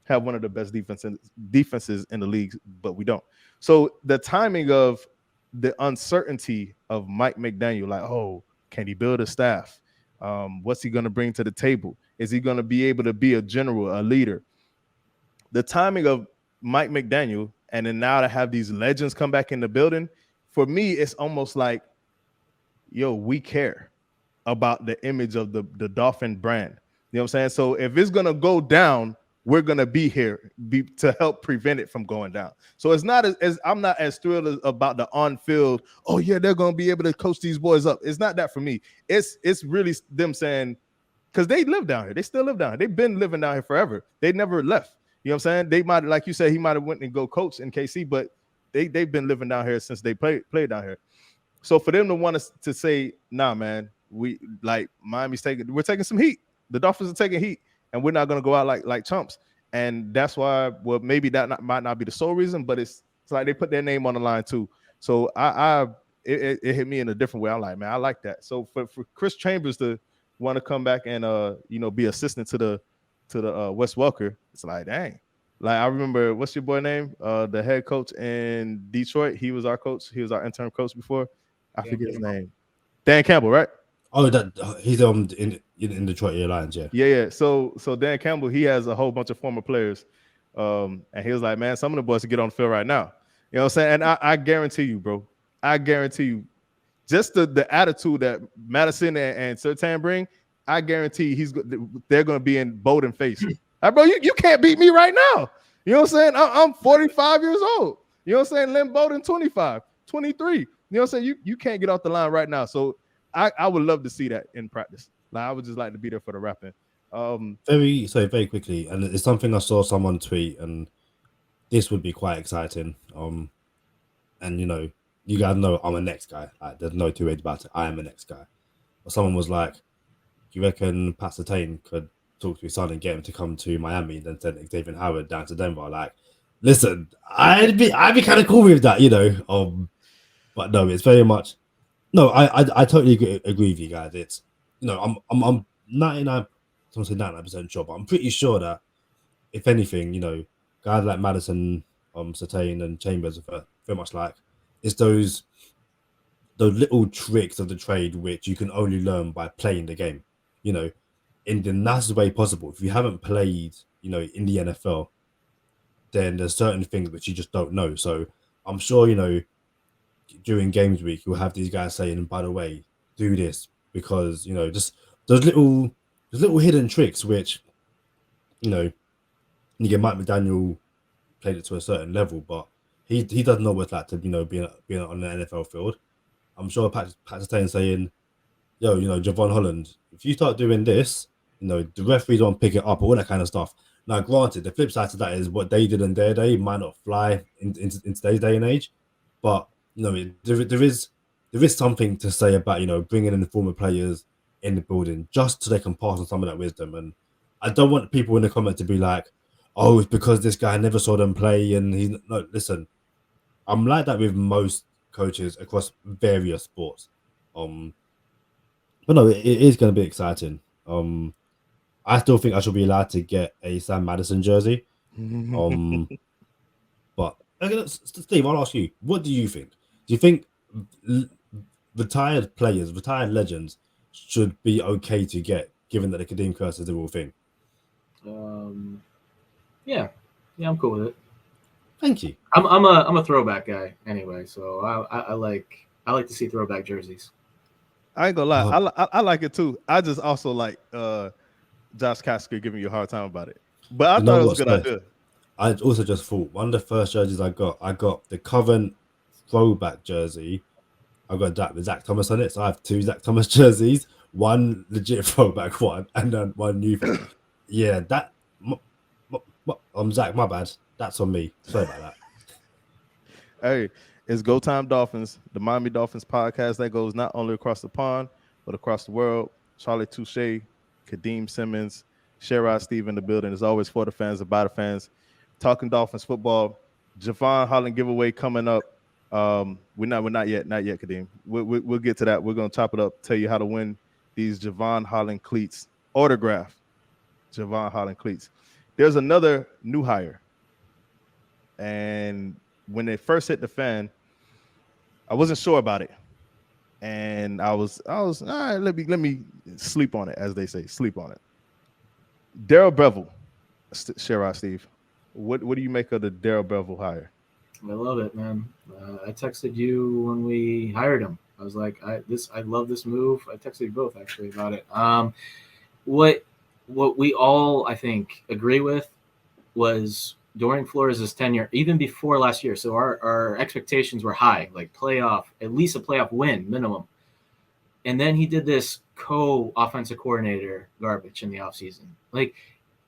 have one of the best defenses in the league, but we don't. So the timing of the uncertainty of Mike McDaniel, like, oh, can he build a staff? What's he going to bring to the table? Is he going to be able to be a general, a leader? The timing of Mike McDaniel, and then now to have these legends come back in the building, for me, it's almost like, yo, we care about the image of the Dolphin brand. You know what I'm saying? So if it's gonna go down, we're gonna be here to help prevent it from going down. So it's not as I'm not as thrilled about the on-field. Oh yeah, they're gonna be able to coach these boys up. It's not that for me. It's really them saying, because they live down here. They still live down here. They've been living down here forever. They never left. You know what I'm saying? They might, like you said, he might have went and go coach in KC, but they've been living down here since they played down here. So for them to want us to say, nah, man, we like Miami's we're taking some heat. The Dolphins are taking heat, and we're not gonna go out like chumps. And that's why, well, maybe that might not be the sole reason, but it's like they put their name on the line too. So it hit me in a different way. I'm like, man, I like that. So for Chris Chambers to want to come back and be assistant to the Wes Welker, it's like, dang. Like I remember, what's your boy name? The head coach in Detroit. He was our coach. He was our interim coach before. I forget his name. Dan Campbell, right? Oh, that he's in Detroit Lions, yeah. Yeah. So Dan Campbell, he has a whole bunch of former players, and he was like, man, some of the boys to get on the field right now. You know what I'm saying? And I guarantee you, bro. I guarantee you, just the attitude that Madison and Surtain bring, I guarantee they're going to be in bold and face. Like, bro, you can't beat me right now. You know what I'm saying? I'm 45 years old. You know what I'm saying? Lynn Bowden, 25, 23. You know what I'm saying? You can't get off the line right now. So I would love to see that in practice. Like I would just like to be there for the rapping. Very quickly, and it's something I saw someone tweet, and this would be quite exciting. And you guys know I'm a next guy. Like, there's no two ways about it. I am a next guy. But someone was like, "Do you reckon Surtain could talk to his son and get him to come to Miami, and then send Xavier Howard down to Denver?" Like, listen, I'd be kind of cool with that, But no, it's very much. No, I totally agree with you guys. It's I'm 99% sure, but I'm pretty sure that if anything, guys like Madison, Surtain and Chambers are very much like it's those little tricks of the trade which you can only learn by playing the game, in the nicest way possible. If you haven't played, in the NFL, then there's certain things which you just don't know. So I'm sure, during games week, you'll have these guys saying, and by the way, do this because, just those little hidden tricks, which, you get Mike McDaniel played it to a certain level, but he doesn't know what it's like to, be on the NFL field. I'm sure Pat Surtain saying, yo, Jevon Holland, if you start doing this, the referees won't pick it up, all that kind of stuff. Now, granted, the flip side to that is what they did in their day might not fly in today's day and age, but there is something to say about bringing in the former players in the building just so they can pass on some of that wisdom. And I don't want people in the comment to be like, oh, it's because this guy never saw them play and he's no. Listen, I'm like that with most coaches across various sports. But no, it is going to be exciting. I still think I should be allowed to get a Sam Madison jersey. But okay, Steve, I'll ask you, what do you think? Do you think retired players, retired legends should be okay to get, given that the Kadeem curse is a real thing? Yeah, I'm cool with it. Thank you. I'm a throwback guy anyway, so I like to see throwback jerseys. I ain't gonna lie, I like it too. I just also like Josh Casker giving you a hard time about it, but I thought it was a good idea. I also just thought one of the first jerseys I got the current throwback jersey. I got that with Zach Thomas on it, so I have two Zach Thomas jerseys, one legit throwback one, and then one new. Yeah, that. Zach, my bad. That's on me. Sorry about that. Hey, it's Go Time Dolphins, the Miami Dolphins podcast that goes not only across the pond but across the world. Charlie Touche, Kadeem Simmons, ShareRide Steve in the building. As always, for the fans and by the fans. Talking Dolphins football. Jevon Holland giveaway coming up. We're not yet, Kadeem. We'll get to that. We're gonna chop it up. Tell you how to win these Jevon Holland cleats, autograph Jevon Holland cleats. There's another new hire, and when they first hit the fan, I wasn't sure about it, and I was all right. Let me sleep on it, as they say, sleep on it. Darrell Bevell, ShareRide Steve. What do you make of the Daryl Bevell hire? I love it, man. I texted you when we hired him. I was like, I love this move. I texted you both actually about it. What we all I think agree with was during Flores' tenure, even before last year. So our expectations were high, like playoff, at least a playoff win minimum. And then he did this co-offensive coordinator garbage in the offseason. Like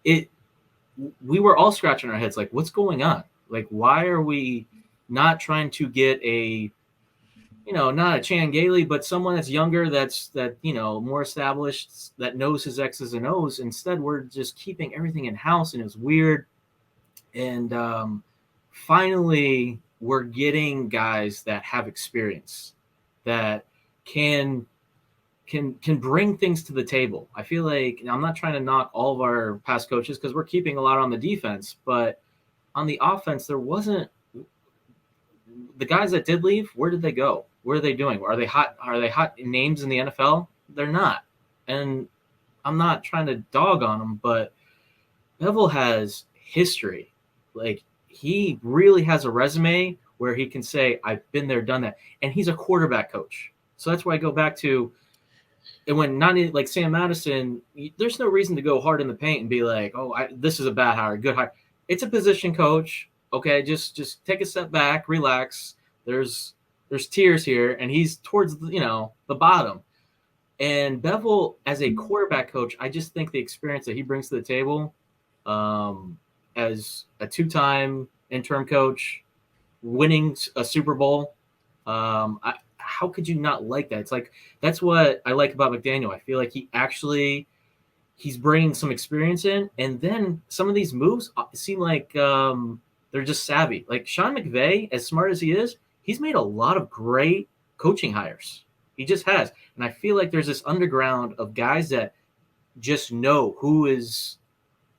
we were all scratching our heads, like, what's going on? Like, why are we not trying to get a, not a Chan Gailey, but someone that's younger, more established, that knows his X's and O's. Instead, we're just keeping everything in house, and it's weird. And finally, we're getting guys that have experience, that can bring things to the table. I feel like, I'm not trying to knock all of our past coaches because we're keeping a lot on the defense, but on the offense, there wasn't the guys that did leave. Where did they go? What are they doing? Are they hot names in the NFL? They're not. And I'm not trying to dog on them, but Bevell has history. Like, he really has a resume where he can say, I've been there, done that. And he's a quarterback coach. So that's why I go back to, and when not like Sam Madison, there's no reason to go hard in the paint and be like, this is a bad hire, good hire. It's a position coach. Okay, just take a step back, relax. There's tiers here, and he's towards the bottom. And Bevell, as a quarterback coach, I just think the experience that he brings to the table, as a 2-time interim coach, winning a Super Bowl, how could you not like that? It's like, that's what I like about McDaniel. I feel like he's bringing some experience in, and then some of these moves seem like they're just savvy. Like Sean McVay, as smart as he is, he's made a lot of great coaching hires. He just has. And I feel like there's this underground of guys that just know who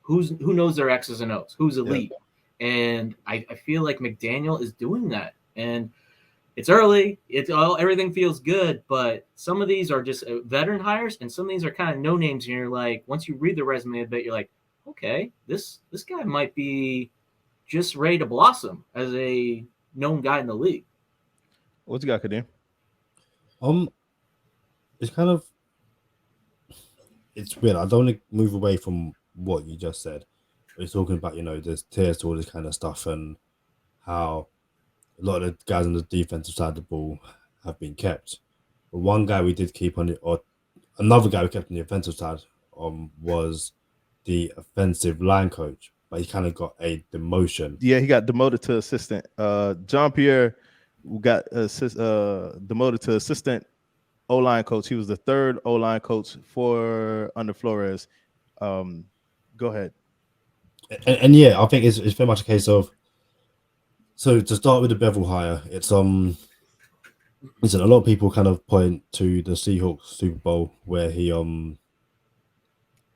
knows their X's and O's, who's elite. Yeah. And I feel like McDaniel is doing that. And it's early. Everything feels good, but some of these are just veteran hires, and some of these are kind of no names. And you're like, once you read the resume a bit, you're like, okay, this guy might be just ready to blossom as a known guy in the league. What you got, Kadeem? It's weird. I don't want to move away from what you just said. We're talking about, there's tiers to all this kind of stuff, and how a lot of the guys on the defensive side of the ball have been kept. But one guy we did keep on it, or another guy we kept on the offensive side, was the offensive line coach, but he kind of got a demotion. Yeah, he got demoted to assistant. John Pierre got demoted to assistant O-line coach. He was the third O-line coach under Flores. Go ahead. And yeah, I think it's very much a case of, so to start with the Bevell hire, it's listen, a lot of people kind of point to the Seahawks Super Bowl where he the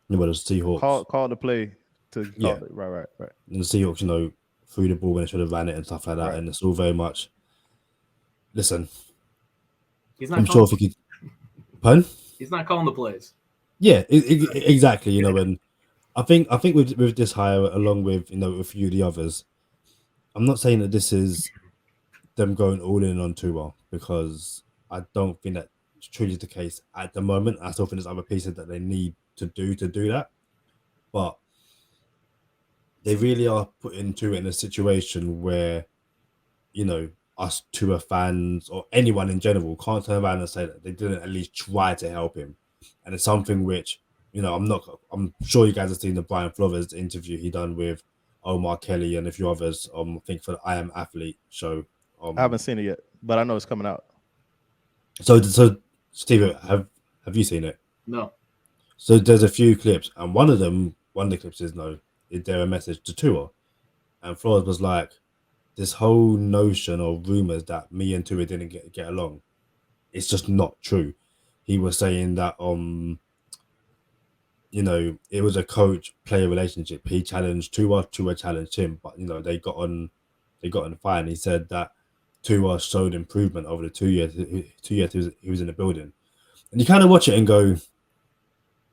Seahawks called the play to call it. Right. And the Seahawks, threw the ball when they should have ran it and stuff like that. Right. And it's all very much, listen, I'm sure if he could, pardon? He's not calling the plays. Yeah, exactly. And I think with this hire, along with a few of the others, I'm not saying that this is them going all in on Tua, because I don't think that's truly the case at the moment. I still think there's other pieces that they need to do that, but they really are putting Tua in a situation where, us Tua fans or anyone in general can't turn around and say that they didn't at least try to help him. And it's something which, I'm sure you guys have seen the Brian Flores interview he done with Omar Kelly and a few others, I think for the I Am Athlete show. I haven't seen it yet, but I know it's coming out. So Steve, have you seen it? No. So there's a few clips, and one of the clips is there a message to Tua? And Flores was like, this whole notion or rumors that me and Tua didn't get along, it's just not true. He was saying that it was a coach-player relationship. He challenged Tua challenged him, but they got on fine. He said that Tua showed improvement over the 2 years he was in the building. And you kind of watch it and go,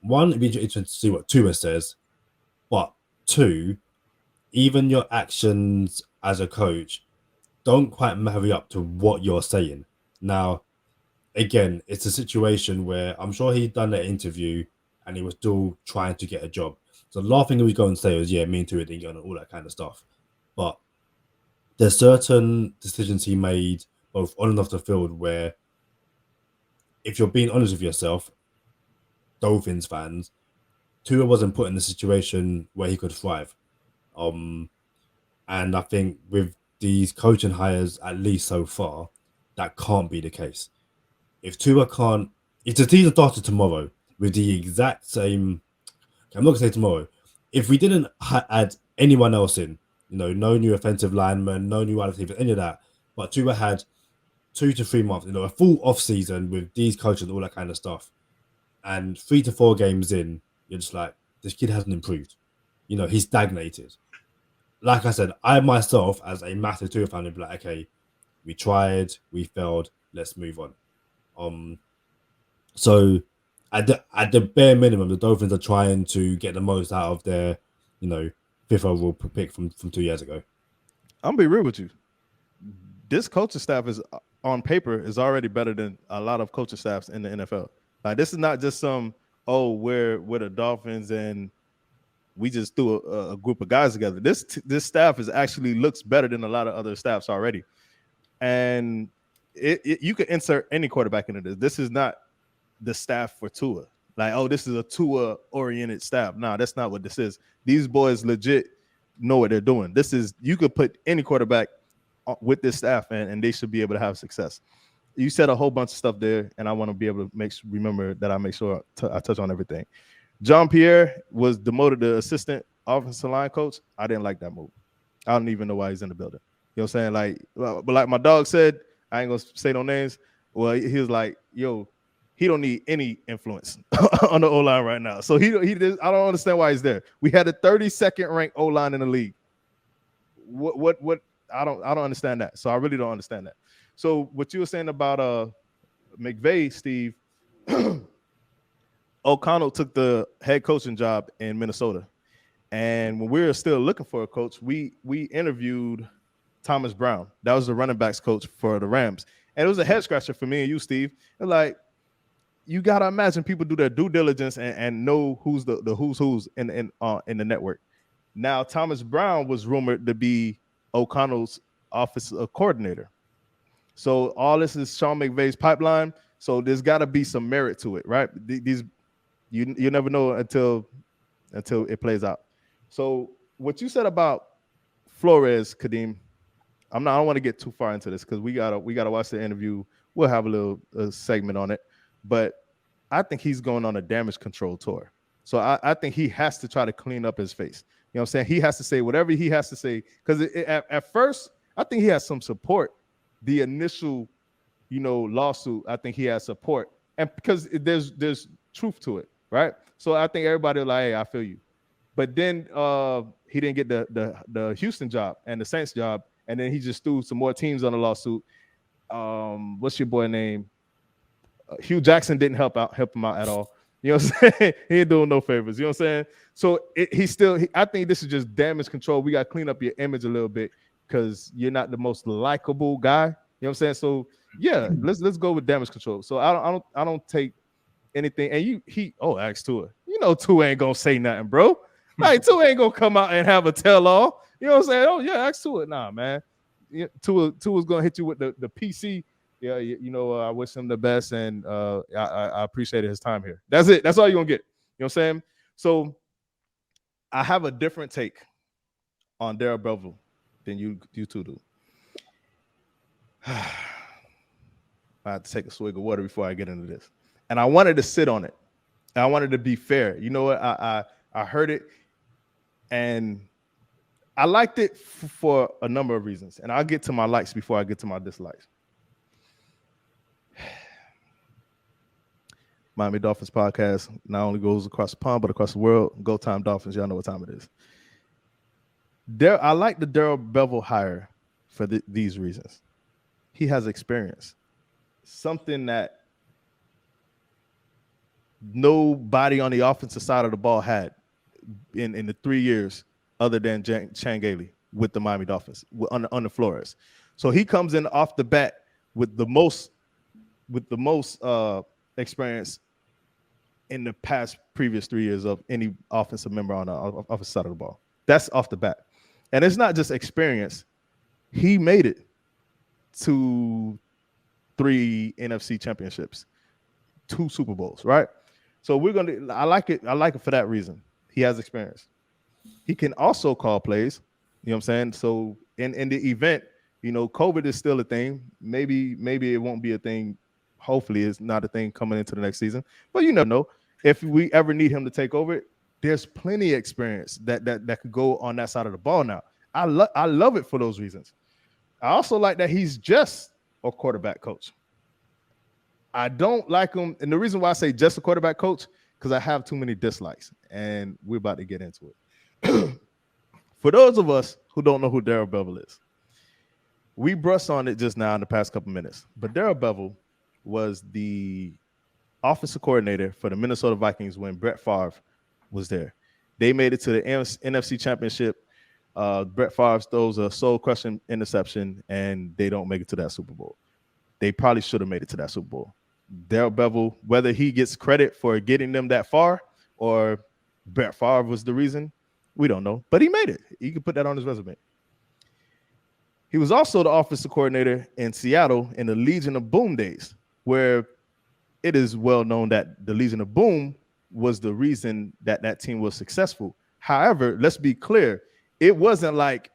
one, it'd be interesting to see what Tua says, but two, even your actions as a coach don't quite marry up to what you're saying. Now, again, it's a situation where I'm sure he'd done that interview and he was still trying to get a job. So the last thing he was going to say was, yeah, me and Tua didn't get on, all that kind of stuff. But there's certain decisions he made both on and off the field where, if you're being honest with yourself, Dolphins fans, Tua wasn't put in a situation where he could thrive. And I think with these coaching hires, at least so far, that can't be the case. If Tua can't, if the season started tomorrow with the exact same, I'm not going to say tomorrow, if we didn't add anyone else in, no new offensive lineman, no new wide receiver, any of that, but Tua had 2 to 3 months, a full off season with these coaches and all that kind of stuff, and 3 to 4 games in, you're just like, this kid hasn't improved. He's stagnated. Like I said, I myself, as a massive Tua fan, would be like, okay, we tried, we failed, let's move on. So at the bare minimum, the Dolphins are trying to get the most out of their, 5th overall pick from 2 years ago. I'm gonna be real with you. This coaching staff is, on paper, is already better than a lot of coaching staffs in the NFL. Like, this is not just we're the Dolphins and we just threw a group of guys together. This staff actually looks better than a lot of other staffs already. And you can insert any quarterback into this. This is not the staff for Tua. Like, this is a Tua-oriented staff. Nah, that's not what this is. These boys legit know what they're doing. You could put any quarterback with this staff and they should be able to have success. You said a whole bunch of stuff there, and I want to be able to remember that I make sure I touch on everything. Jean-Pierre was demoted to assistant offensive line coach. I didn't like that move. I don't even know why he's in the building. You know what I'm saying? But like my dog said, I ain't gonna say no names. Well, he was like, yo, he don't need any influence on the O-line right now. So he I don't understand why he's there. We had a 32nd ranked O-line in the league. What I don't understand that. So I really don't understand that. So what you were saying about McVay, Steve, O'Connell took the head coaching job in Minnesota. And when we were still looking for a coach, we interviewed Thomas Brown. That was the running backs coach for the Rams. And it was a head scratcher for me and you, Steve. And like, you got to imagine people do their due diligence and know who's the who's in the network. Now, Thomas Brown was rumored to be O'Connell's office coordinator. So all this is Sean McVay's pipeline. So there's got to be some merit to it, right? These you never know until it plays out. So what you said about Flores, Kadeem, I don't want to get too far into this because we gotta watch the interview. We'll have a little segment on it, but I think he's going on a damage control tour. So I think he has to try to clean up his face. You know what I'm saying? He has to say whatever he has to say because at first I think he has some support. The initial, lawsuit, I think he has support, and because there's truth to it, right? So I think everybody was like, hey, I feel you. But then he didn't get the Houston job and the Saints job, and then he just threw some more teams on the lawsuit. What's your boy name? Hugh Jackson didn't help him out at all. You know what I'm saying? He ain't doing no favors. You know what I'm saying? So I think this is just damage control. We got to clean up your image a little bit because you're not the most likable guy. You know what I'm saying? So yeah, let's go with damage control. So I don't take anything. And ask Tua. Tua ain't gonna say nothing, bro. Like, Tua ain't gonna come out and have a tell-all. You know what I'm saying? Oh yeah, ask Tua. Nah, man. Tua's gonna hit you with the PC. Yeah, I wish him the best, and I appreciated his time here. That's it. That's all you're gonna get. You know what I'm saying? So I have a different take on Daryl Bevell than you two do. I have to take a swig of water before I get into this. And I wanted to sit on it. And I wanted to be fair. You know what? I heard it, and I liked it for a number of reasons. And I'll get to my likes before I get to my dislikes. Miami Dolphins podcast not only goes across the pond, but across the world. Go Time Dolphins. Y'all know what time it is. I like the Darrell Bevell hire for these reasons. He has experience. Something that nobody on the offensive side of the ball had in the 3 years other than Chan Gailey with the Miami Dolphins on the Flores. So he comes in off the bat with the most experience in the previous 3 years of any offensive member on the offensive side of the ball. That's off the bat. And it's not just experience. He made it to 3 NFC championships, 2 Super Bowls, right? So I like it for that reason. He has experience. He can also call plays. You know what I'm saying? So in the event, COVID is still a thing. Maybe it won't be a thing. Hopefully it's not a thing coming into the next season. But you never know. If we ever need him to take over, there's plenty of experience that could go on that side of the ball now. I love it for those reasons. I also like that he's just a quarterback coach. I don't like him. And the reason why I say just a quarterback coach, because I have too many dislikes. And we're about to get into it. For those of us who don't know who Darrell Bevell is, we brushed on it just now in the past couple minutes. But Darrell Bevell was the offensive coordinator for the Minnesota Vikings when Brett Favre was there. They made it to the NFC Championship. Brett Favre throws a soul-crushing interception, and they don't make it to that Super Bowl. They probably should have made it to that Super Bowl. Darrell Bevell, whether he gets credit for getting them that far or Brett Favre was the reason, we don't know. But he made it. He can put that on his resume. He was also the offensive coordinator in Seattle in the Legion of Boom days, where it is well known that the Legion of Boom was the reason that team was successful. However, let's be clear, it wasn't like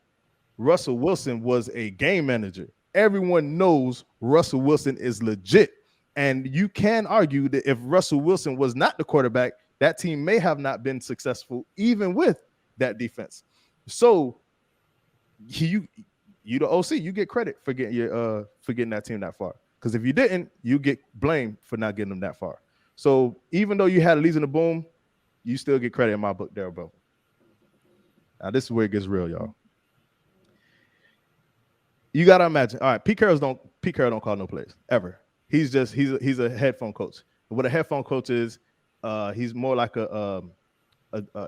Russell Wilson was a game manager. Everyone knows Russell Wilson is legit. And you can argue that if Russell Wilson was not the quarterback, that team may have not been successful even with that defense. So you the OC, you get credit for getting that team that far. Because if you didn't, you get blamed for not getting them that far. So even though you had a Legion of Boom, you still get credit in my book, Darrell Bevell. Now this is where it gets real, y'all. You gotta imagine. All right, Pete Carroll don't call no plays ever. He's a headphone coach. What a headphone coach is, he's more like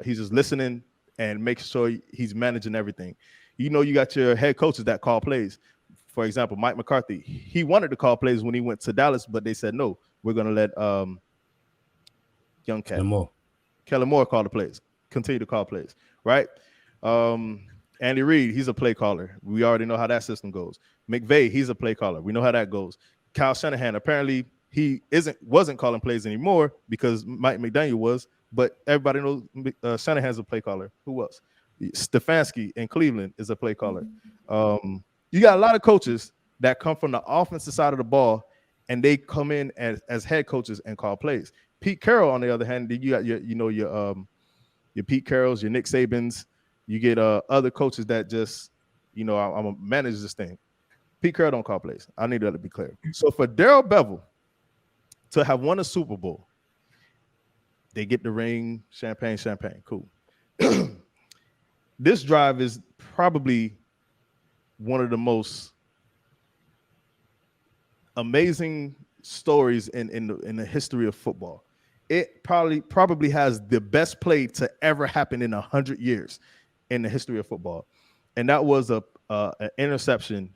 he's just listening and making sure he's managing everything. You got your head coaches that call plays. For example, Mike McCarthy, he wanted to call plays when he went to Dallas, but they said, no, we're going to let young cat, Kellen Moore call the plays, continue to call plays, right? Andy Reid, he's a play caller. We already know how that system goes. McVay, he's a play caller. We know how that goes. Kyle Shanahan, apparently he wasn't calling plays anymore because Mike McDaniel was, but everybody knows Shanahan's a play caller. Who else? Stefanski in Cleveland is a play caller. You got a lot of coaches that come from the offensive side of the ball, and they come in as head coaches and call plays. Pete Carroll, on the other hand, you got your Pete Carrolls, your Nick Sabans. You get other coaches that just, I'm gonna manage this thing. Pete Carroll don't call plays. I need that to be clear. So for Darrell Bevell to have won a Super Bowl, they get the ring, champagne, cool. This drive is probably one of the most amazing stories in the history of football. It probably has the best play to ever happen in 100 years in the history of football, and that was an interception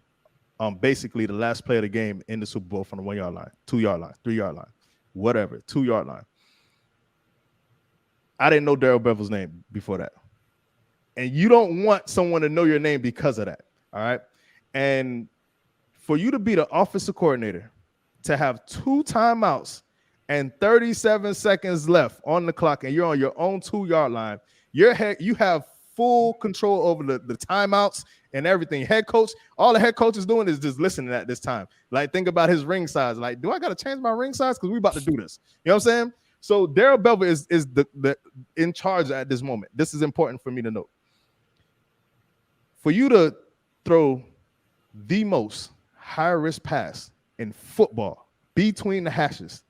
on basically the last play of the game in the Super Bowl from the 1 yard line, 2 yard line, 3 yard line, whatever, 2 yard line. I didn't know Darrell Bevell's name before that. And you don't want someone to know your name because of that. All right. And for you to be the offensive coordinator, to have 2 timeouts and 37 seconds left on the clock, and you're on your own 2 yard line, you have full control over the timeouts and everything. Head coach, all the head coach is doing is just listening at this time. Like, think about his ring size. Like, do I got to change my ring size? Because we're about to do this. You know what I'm saying? So Darrell Bevell is the in charge at this moment. This is important for me to know. For you to throw the most high-risk pass in football between the hashes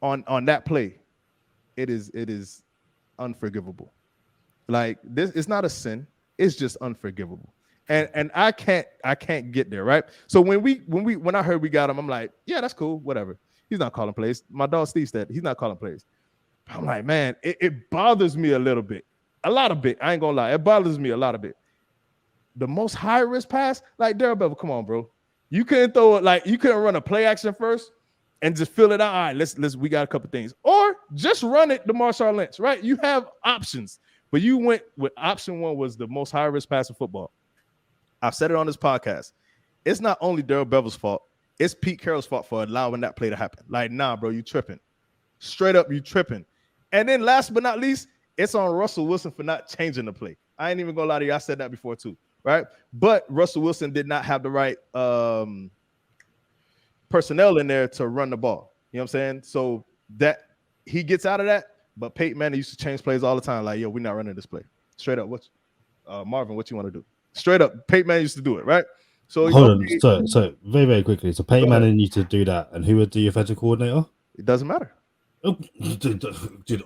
on that play, it is unforgivable. Like, this, it's not a sin, it's just unforgivable. And I can't get there, right? So when I heard we got him, I'm like, yeah, that's cool, whatever. He's not calling plays. My dog Steve said he's not calling plays. I'm like, man, it bothers me a little bit A lot of bit. I ain't gonna lie. It bothers me a lot of bit. The most high risk pass, like Daryl Bevell, come on, bro. You couldn't throw it like you couldn't run a play action first and just fill it out. All right, let's we got a couple things. Or just run it to Marshawn Lynch, right? You have options, but you went with option one was the most high risk pass in football. I've said it on this podcast. It's not only Darrell Bevell's fault, it's Pete Carroll's fault for allowing that play to happen. Like, nah, bro, you tripping. Straight up, you tripping. And then last but not least, it's on Russell Wilson for not changing the play. I ain't even gonna lie to you. I said that before too, right? But Russell Wilson did not have the right personnel in there to run the ball. You know what I'm saying? So that he gets out of that, but Peyton Manning used to change plays all the time. Like, yo, we're not running this play. Straight up, Marvin, what you want to do? Straight up, Peyton Manning used to do it, right? So hold on. So very, very quickly. So Peyton Manning used to do that, and who was the offensive coordinator? It doesn't matter. Oh, dude,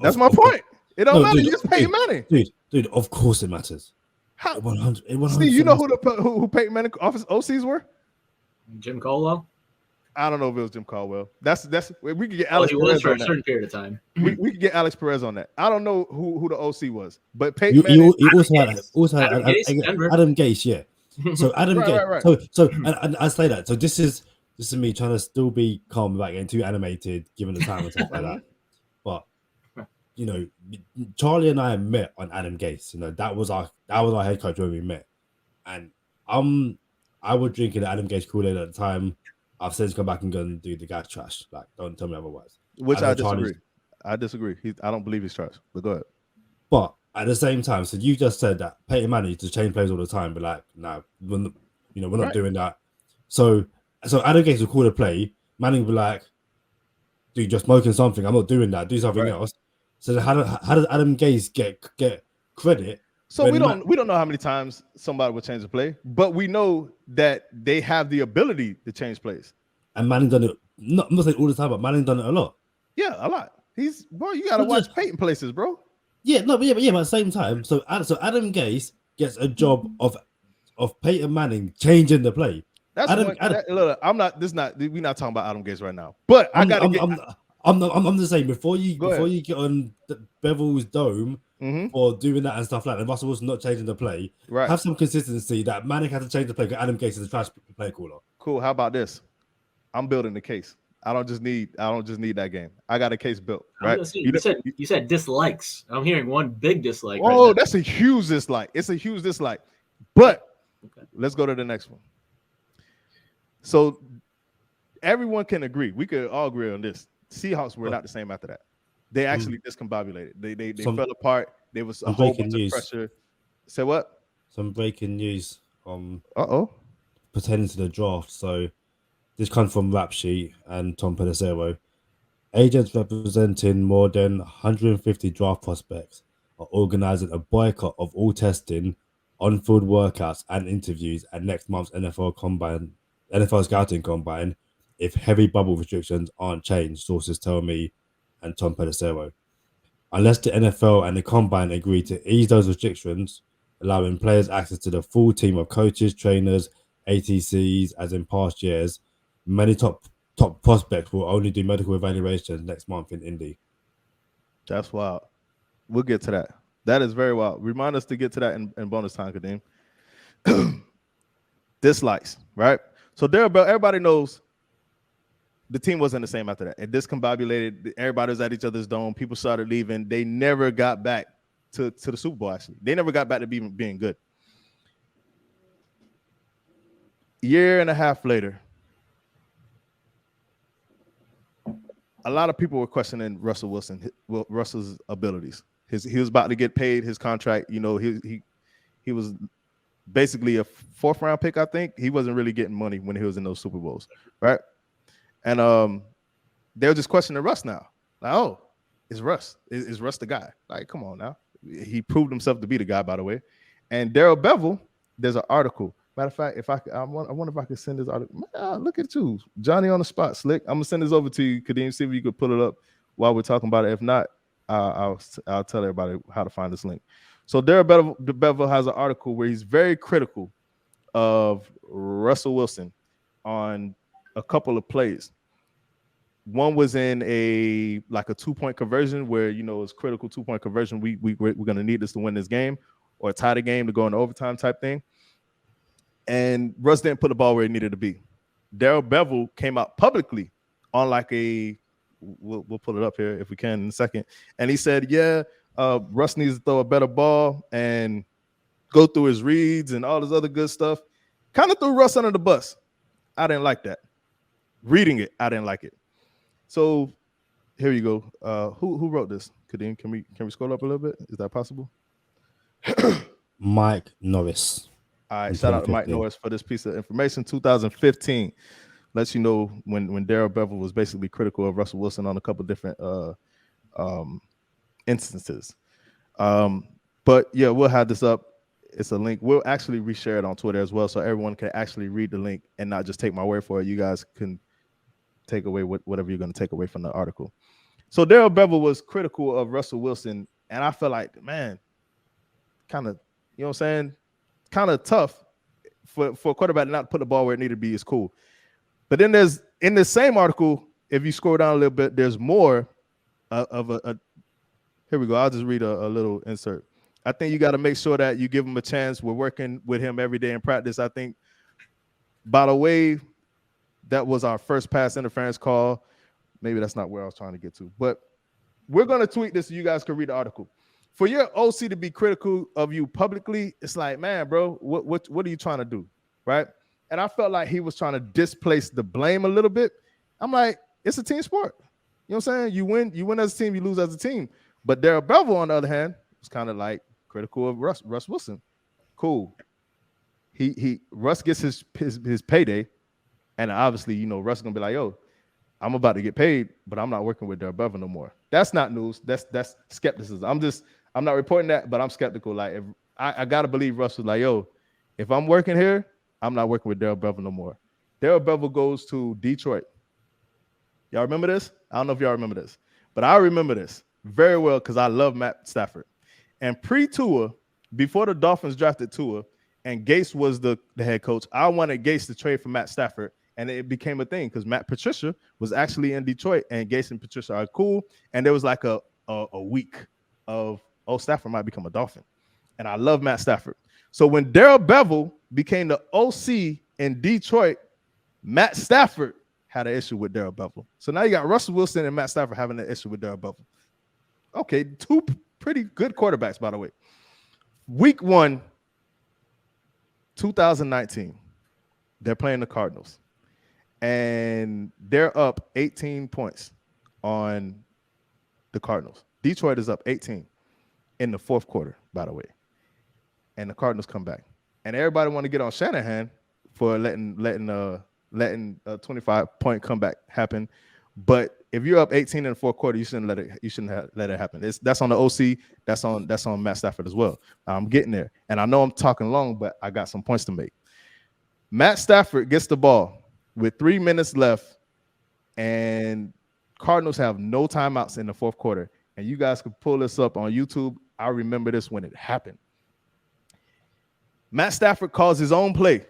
that's my point. It don't matter. You're just Peyton Manning, dude. Of course it matters. How? 100. Steve, you know who Peyton Manning office OCs were? Jim Caldwell. I don't know if it was Jim Caldwell. That's we could get Alex. He was for a certain period of time. We could get Alex Perez on that. I don't know who the OC was, but Peyton Manning. You also had Adam Gase, yeah. So Adam Gase. Right. So and I say that. So this is me trying to still be calm without getting too animated, given the time and stuff like that. But you know, Charlie and I met on Adam Gase. You know, that was our head coach when we met, and I was drinking the Adam Gase Kool-Aid at the time. I've since come back and gone do the guy's trash. Like, don't tell me otherwise. Which I disagree. I disagree. I don't believe he's trash. But go ahead. But at the same time, so you just said that Peyton Manning used to change plays all the time, but like, no, we're not doing that. So Adam Gase would call a play. Manning would be like, dude, you're smoking something. I'm not doing that. Do something else. So how does Adam Gase get credit? So we don't know how many times somebody will change a play, but we know that they have the ability to change plays. And Manning done it. I'm not saying all the time, but Manning done it a lot. Yeah, a lot. You gotta watch Peyton places, bro. Yeah, no, but at the same time, so Adam Gase gets a job of Peyton Manning changing the play. That's look, I'm not. We're not talking about Adam Gase right now. But I'm just saying before you get on Bevell's dome for doing that and stuff like that, and Russell Wilson not changing the play, have some consistency that Manning had to change the play because Adam Gase is a trash play caller. Cool. How about this? I'm building the case. I don't just need that game. I got a case built. Right? You said dislikes. I'm hearing one big dislike. Oh, that's a huge dislike. It's a huge dislike. But let's go to the next one. So everyone can agree. We could all agree on this. Seahawks were not the same after that. They actually discombobulated. They fell apart. There was a whole bunch of pressure. Say what? Some breaking news pertaining to the draft. So this comes from Rap Sheet and Tom Pelissero. Agents representing more than 150 draft prospects are organizing a boycott of all testing, on-field workouts, and interviews at next month's NFL scouting combine if heavy bubble restrictions aren't changed, sources tell me and Tom Pelissero. Unless the NFL and the combine agree to ease those restrictions, allowing players access to the full team of coaches, trainers, ATCs, as in past years, many top prospects will only do medical evaluations next month in Indy. That's wild. We'll get to that. That is very wild. Remind us to get to that in bonus time, Kadeem. Dislikes, right? So Daryl Bevell, everybody knows the team wasn't the same after that. It discombobulated. Everybody was at each other's dome. People started leaving. They never got back to the Super Bowl, actually. They never got back to being good. Year and a half later, a lot of people were questioning Russell's abilities. He was about to get paid his contract. You know, he was basically a 4th round pick, I think. He wasn't really getting money when he was in those Super Bowls, right? And they're just questioning Russ now. Like, oh, is Russ the guy? Like, come on now. He proved himself to be the guy, by the way. And Darrell Bevell, there's an article. Matter of fact, I wonder if I could send this article. Look at you, Johnny on the spot, Slick. I'm gonna send this over to you, Kadeem. See if you could pull it up while we're talking about it. If not, I'll tell everybody how to find this link. So Darrell Bevell has an article where he's very critical of Russell Wilson on a couple of plays. One was in a 2-point conversion where it's critical 2-point conversion. We're gonna need this to win this game or tie the game to go into overtime type thing. And Russ didn't put the ball where it needed to be. Darrell Bevell came out publicly on we'll pull it up here if we can in a second. And he said, Russ needs to throw a better ball and go through his reads and all this other good stuff. Kind of threw Russ under the bus. I didn't like that. Reading it, I didn't like it. So here you go. Who wrote this? Kadeem, can we scroll up a little bit? Is that possible? Mike Norris. All right, shout out to Mike Norris for this piece of information. 2015 lets you know when Darrell Bevell was basically critical of Russell Wilson on a couple different instances. But yeah, we'll have this up. It's a link. We'll actually reshare it on Twitter as well, so everyone can actually read the link and not just take my word for it. You guys can take away whatever you're going to take away from the article. So Darrell Bevell was critical of Russell Wilson, and I feel like, man, kind of, you know what I'm saying? Kind of tough for a quarterback to not put the ball where it needed to be is cool. But then there's, in the same article, if you scroll down a little bit, there's more of a here we go. I'll just read a little insert. I think you got to make sure that you give him a chance. We're working with him every day in practice. I think, by the way, that was our first pass interference call. Maybe that's not where I was trying to get to. But we're going to tweet this so you guys can read the article. For your OC to be critical of you publicly, it's like, man, bro, what are you trying to do, right? And I felt like he was trying to displace the blame a little bit. I'm like, it's a team sport. You know what I'm saying? You win as a team, you lose as a team. But Darrell Bevell, on the other hand, was kind of like critical of Russ Wilson. Cool. Russ gets his payday, and obviously, Russ is gonna be like, yo, I'm about to get paid, but I'm not working with Darrell Bevell no more. That's not news. That's skepticism. I'm not reporting that, but I'm skeptical. Like, if I gotta believe Russ was like, yo, if I'm working here, I'm not working with Darrell Bevell no more. Darrell Bevell goes to Detroit. Y'all remember this? I don't know if y'all remember this, but I remember this very well because I love Matt Stafford. And pre-Tua, before the Dolphins drafted Tua, and Gase was the head coach, I wanted Gase to trade for Matt Stafford, and it became a thing because Matt Patricia was actually in Detroit, and Gase and Patricia are cool, and there was like a week of, Stafford might become a Dolphin. And I love Matt Stafford. So when Darrell Bevell became the OC in Detroit, Matt Stafford had an issue with Darrell Bevell. So now you got Russell Wilson and Matt Stafford having an issue with Darrell Bevell. Okay, two pretty good quarterbacks, by the way. Week 1, 2019, they're playing the Cardinals. And they're up 18 points on the Cardinals. Detroit is up 18 in the fourth quarter, by the way. And the Cardinals come back. And everybody want to get on Shanahan for letting a 25-point comeback happen. But if you're up 18 in the fourth quarter, you shouldn't let it happen. That's on the OC. That's on Matt Stafford as well. I'm getting there. And I know I'm talking long, but I got some points to make. Matt Stafford gets the ball with 3 minutes left, and Cardinals have no timeouts in the fourth quarter. And you guys can pull this up on YouTube. I remember this when it happened. Matt Stafford calls his own play.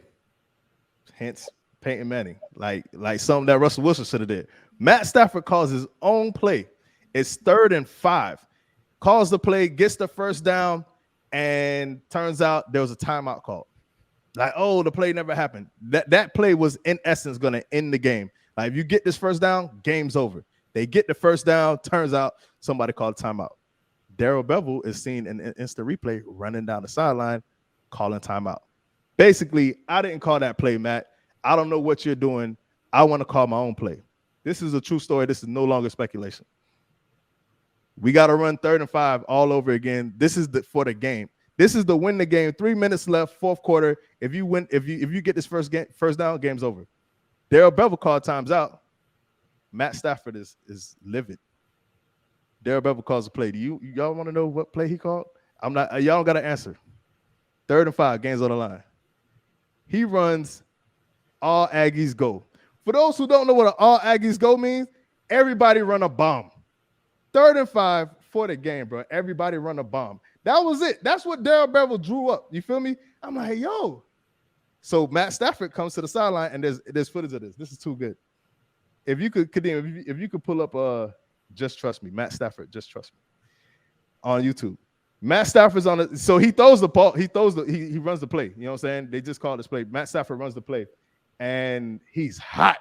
Hence Peyton Manning, like something that Russell Wilson should have did. Matt Stafford calls his own play. It's 3rd and 5. Calls the play, gets the first down, and turns out there was a timeout call. Like, the play never happened. That play was, in essence, going to end the game. Like, if you get this first down, game's over. They get the first down. Turns out somebody called a timeout. Darrell Bevell is seen in instant replay running down the sideline, calling timeout. Basically, I didn't call that play, Matt. I don't know what you're doing. I want to call my own play. This is a true story. This is no longer speculation. We got to run 3rd and 5 all over again. This is for the game. This is the win the game. 3 minutes left, fourth quarter. If you win, if you get this first down, game's over. Darrell Bevell called times out. Matt Stafford is livid. Darrell Bevell calls a play. Do y'all want to know what play he called? I'm not. Y'all don't got to answer. 3rd and 5, game's on the line. He runs all Aggies go. For those who don't know what an all Aggies go means, everybody run a bomb. 3rd and 5 for the game, bro. Everybody run a bomb. That was it. That's what Darrell Bevell drew up. You feel me? I'm like, yo. So Matt Stafford comes to the sideline, and there's footage of this. This is too good. if you could, Kadeem, if you could pull up Just Trust Me, Matt Stafford, Just Trust Me on YouTube. Matt Stafford's on it. So he throws the ball, he runs the play. You know what I'm saying? They just call this play. Matt Stafford runs the play, and he's hot.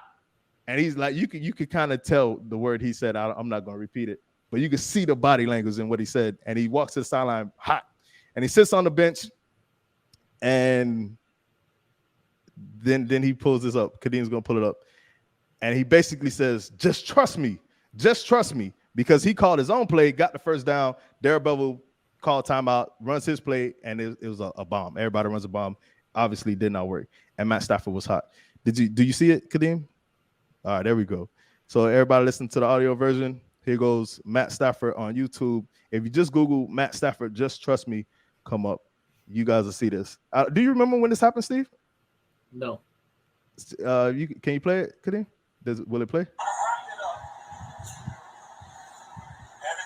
And he's like, you could kind of tell the word he said. I'm not gonna repeat it, but you could see the body language in what he said. And he walks to the sideline hot, and he sits on the bench, and then he pulls this up. Kadeem's gonna pull it up, and he basically says, "Just trust me, because he called his own play, got the first down. Daryl Bevell called timeout, runs his play, and it was a bomb. Everybody runs a bomb. Obviously, did not work. And Matt Stafford was hot. Do you see it, Kadeem? All right, there we go. So everybody listen to the audio version. Here goes Matt Stafford on YouTube. If you just Google Matt Stafford, Just Trust Me, come up. You guys will see this. Do you remember when this happened, Steve? No. Can you play it, Kadeem? Will it play? And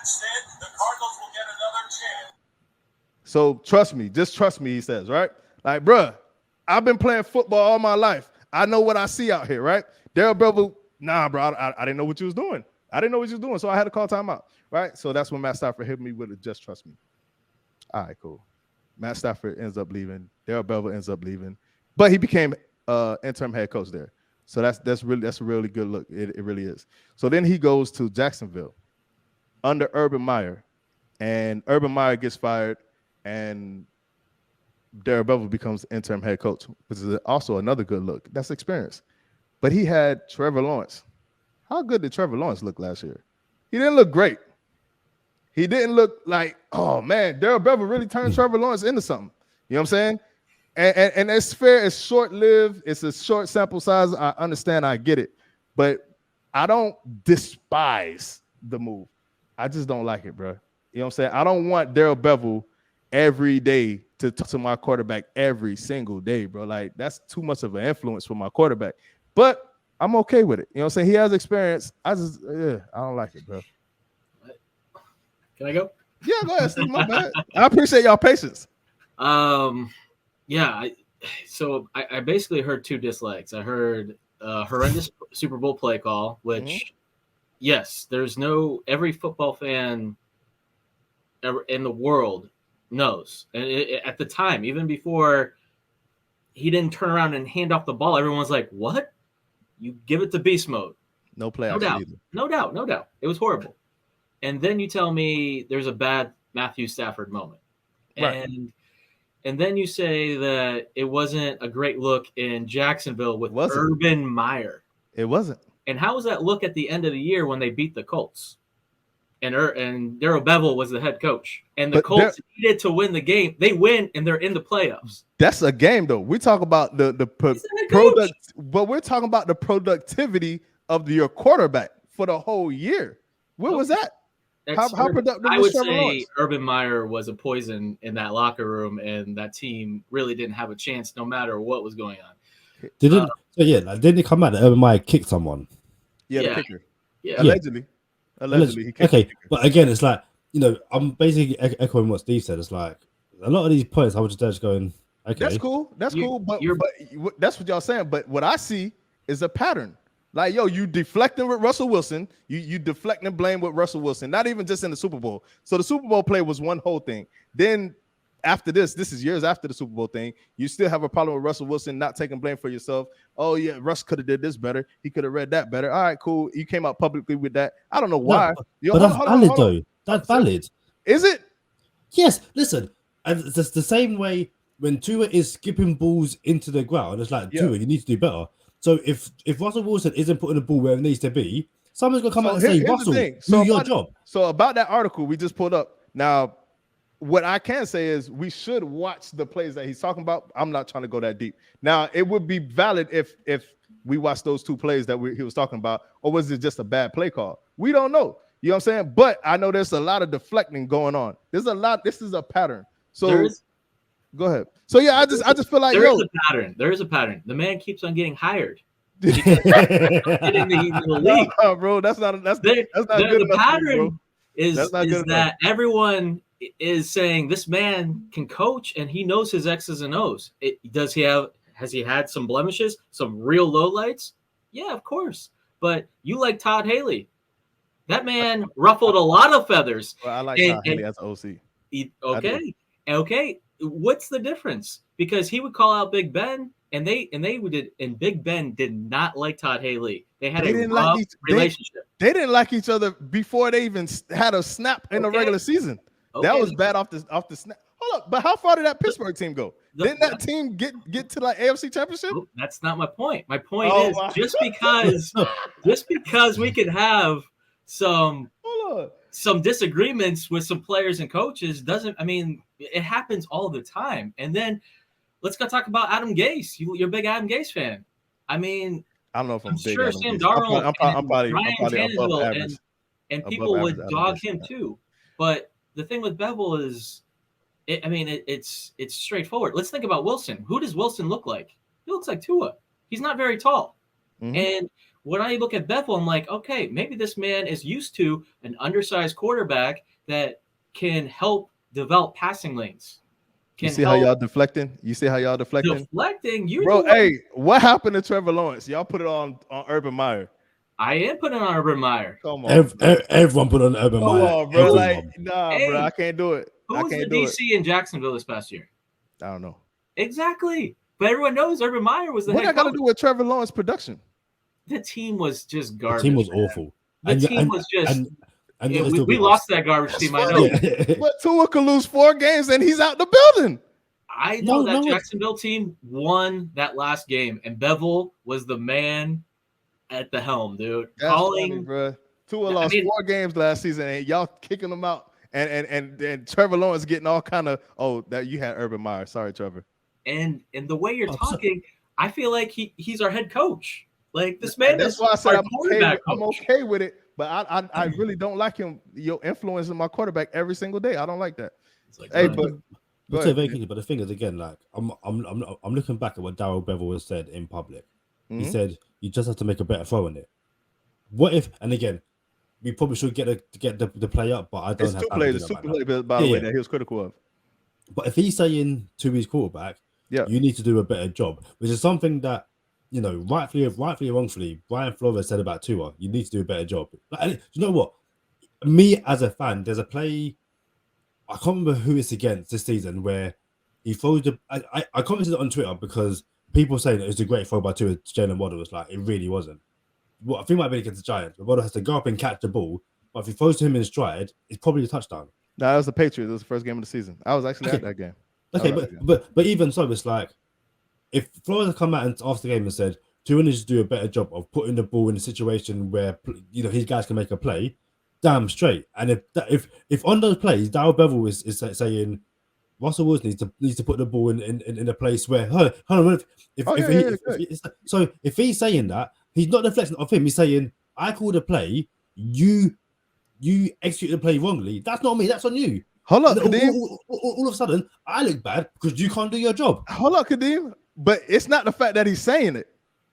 instead, the Cardinals will get another chance. So trust me, just trust me, he says, right? Like, bruh, I've been playing football all my life. I know what I see out here, right? Daryl Bevell, nah, bro, I didn't know what you was doing. So I had to call timeout, right? So that's when Matt Stafford hit me with it, just trust me. All right, cool. Matt Stafford ends up leaving. Daryl Bevell ends up leaving. But he became interim head coach there. So that's a really good look. It really is. So then he goes to Jacksonville under Urban Meyer. And Urban Meyer gets fired, and Daryl Bevell becomes interim head coach, which is also another good look. That's experience. But he had Trevor Lawrence. How good did Trevor Lawrence look last year? He didn't look great. He didn't look like, oh man, Daryl Bevell really turned Trevor Lawrence into something. You know what I'm saying? And it's fair, it's short-lived, it's a short sample size. I understand, I get it. But I don't despise the move. I just don't like it, bro. You know what I'm saying? I don't want Daryl Bevell every day to talk to my quarterback every single day, bro. Like, that's too much of an influence for my quarterback. But I'm okay with it. You know what I'm saying? He has experience. I don't like it, bro. Can I go? Yeah, go ahead, Steve. My bad. I appreciate y'all patience. Yeah. I basically heard two dislikes. I heard horrendous Super Bowl play call, which, yes, every football fan ever in the world knows. And at the time, even before he didn't turn around and hand off the ball, everyone's like, what? You give it to beast mode. No playoffs either. No doubt. It was horrible. And then you tell me there's a bad Matthew Stafford moment. Right. And then you say that it wasn't a great look in Jacksonville with Urban Meyer. It wasn't. And how was that look at the end of the year when they beat the Colts? And Darrell Bevell was the head coach. And the Colts needed to win the game. They win, and they're in the playoffs. That's a game, though. We talk about the product, but we're talking about the productivity of your quarterback for the whole year. Where was that? How productive I was would Trevor say Lawrence? Urban Meyer was a poison in that locker room, and that team really didn't have a chance no matter what was going on. Didn't it come out that Urban Meyer kicked someone? Yeah, the kicker. Yeah. Allegedly, he kicked okay, but again, it's like, I'm basically echoing what Steve said. It's like a lot of these points, I was just going, okay, that's cool. That's cool. But that's what y'all saying. But what I see is a pattern. Like, yo, you deflecting with Russell Wilson. You deflecting blame with Russell Wilson. Not even just in the Super Bowl. So the Super Bowl play was one whole thing. Then after this is years after the Super Bowl thing. You still have a problem with Russell Wilson not taking blame for yourself. Oh yeah, Russ could have did this better. He could have read that better. All right, cool. You came out publicly with that. I don't know why. No, but that's valid though. That's valid. Is it? Yes. Listen, and it's the same way when Tua is skipping balls into the ground. It's like, Tua, you need to do better. So if Russell Wilson isn't putting the ball where it needs to be, someone's gonna come out and say, Russell, do your job. So about that article we just pulled up. Now, what I can say is we should watch the plays that he's talking about. I'm not trying to go that deep. Now, it would be valid if we watched those two plays that he was talking about, or was it just a bad play call? We don't know. You know what I'm saying? But I know there's a lot of deflecting going on. There's a lot. This is a pattern. So go ahead. So yeah, I just feel like there is a pattern. There is a pattern. The man keeps on getting hired. Getting the league. No, bro, that's not good. The pattern is that everyone is saying this man can coach and he knows his X's and O's. Has he had some blemishes, some real lowlights? Yeah, of course. but you like Todd Haley. That man ruffled a lot of feathers. Well, I like Todd Haley as OC. Okay. What's the difference? Because he would call out Big Ben, and Big Ben did not like Todd Haley. They had a rough relationship. They didn't like each other before they even had a snap in the regular season. That was bad off the snap. Hold up, but how far did that Pittsburgh team go? Didn't that team get to like AFC Championship? Oh, that's not my point. My point is just because we could have some disagreements with some players and coaches doesn't. I mean, it happens all the time. And then let's go talk about Adam Gase. You're a big Adam Gase fan. I mean, I don't know if I'm big. Sure, Sam Darnold and Ryan Tannehill and people would dog him too. But the thing with Bevell is, it's straightforward. Let's think about Wilson. Who does Wilson look like? He looks like Tua. He's not very tall. Mm-hmm. And when I look at Bevell, I'm like, okay, maybe this man is used to an undersized quarterback that can help develop passing lanes. You see how y'all deflecting? Deflecting? Bro, hey, what happened to Trevor Lawrence? Y'all put it on Urban Meyer. I am putting on Urban Meyer. Come on. Everyone put on Urban Meyer. Come on, bro. Bro, I can't do it. Who was the DC in Jacksonville this past year? I don't know. Exactly. But everyone knows Urban Meyer was the head coach. What got to do with Trevor Lawrence production? The team was just garbage. The team was awful. We lost that garbage team, I know. But Tua could lose 4 games and he's out the building. I know that Jacksonville team won that last game, and Bevell was the man at the helm, dude. That's funny, bro. Tua lost 4 games last season, and y'all kicking them out. And Trevor Lawrence getting all kind of that you had Urban Meyer. Sorry, Trevor. And the way you're talking, I feel like he's our head coach. Like this man. That's why I said I'm okay with it, but I really don't like him. Influencing my quarterback every single day. I don't like that. But the thing is, again, like I'm looking back at what Daryl Bevell has said in public. Mm-hmm. He said you just have to make a better throw in it. What if? And again, we probably should get the play up, but I don't have. It's 2 plays, by the way, that he was critical of. But if he's saying to his quarterback, you need to do a better job, which is something that, rightfully or wrongfully, Brian Flores said about Tua. You need to do a better job. And you know what? Me as a fan, there's a play. I can't remember who it's against this season where he throws I commented on Twitter because people saying it was a great throw by Tua. Jalen Waddle was like, it really wasn't. Well, I think it might be against the Giants. But Waddle has to go up and catch the ball. But if he throws to him in stride, it's probably a touchdown. No, that was the Patriots. It was the first game of the season. I was actually at that game. Okay, but even so, it's like if Flores had come out after the game and said Tua needs to do a better job of putting the ball in a situation where his guys can make a play, damn straight. And if on those plays, Daryl Bevell is saying Russell Wilson needs to put the ball in a place where if he's saying that, he's not deflecting off him. He's saying I called a play, you executed the play wrongly. That's not me. That's on you. Hold up, Kadeem. All of a sudden, I look bad because you can't do your job. Hold up, Kadeem. But it's not the fact that he's saying it.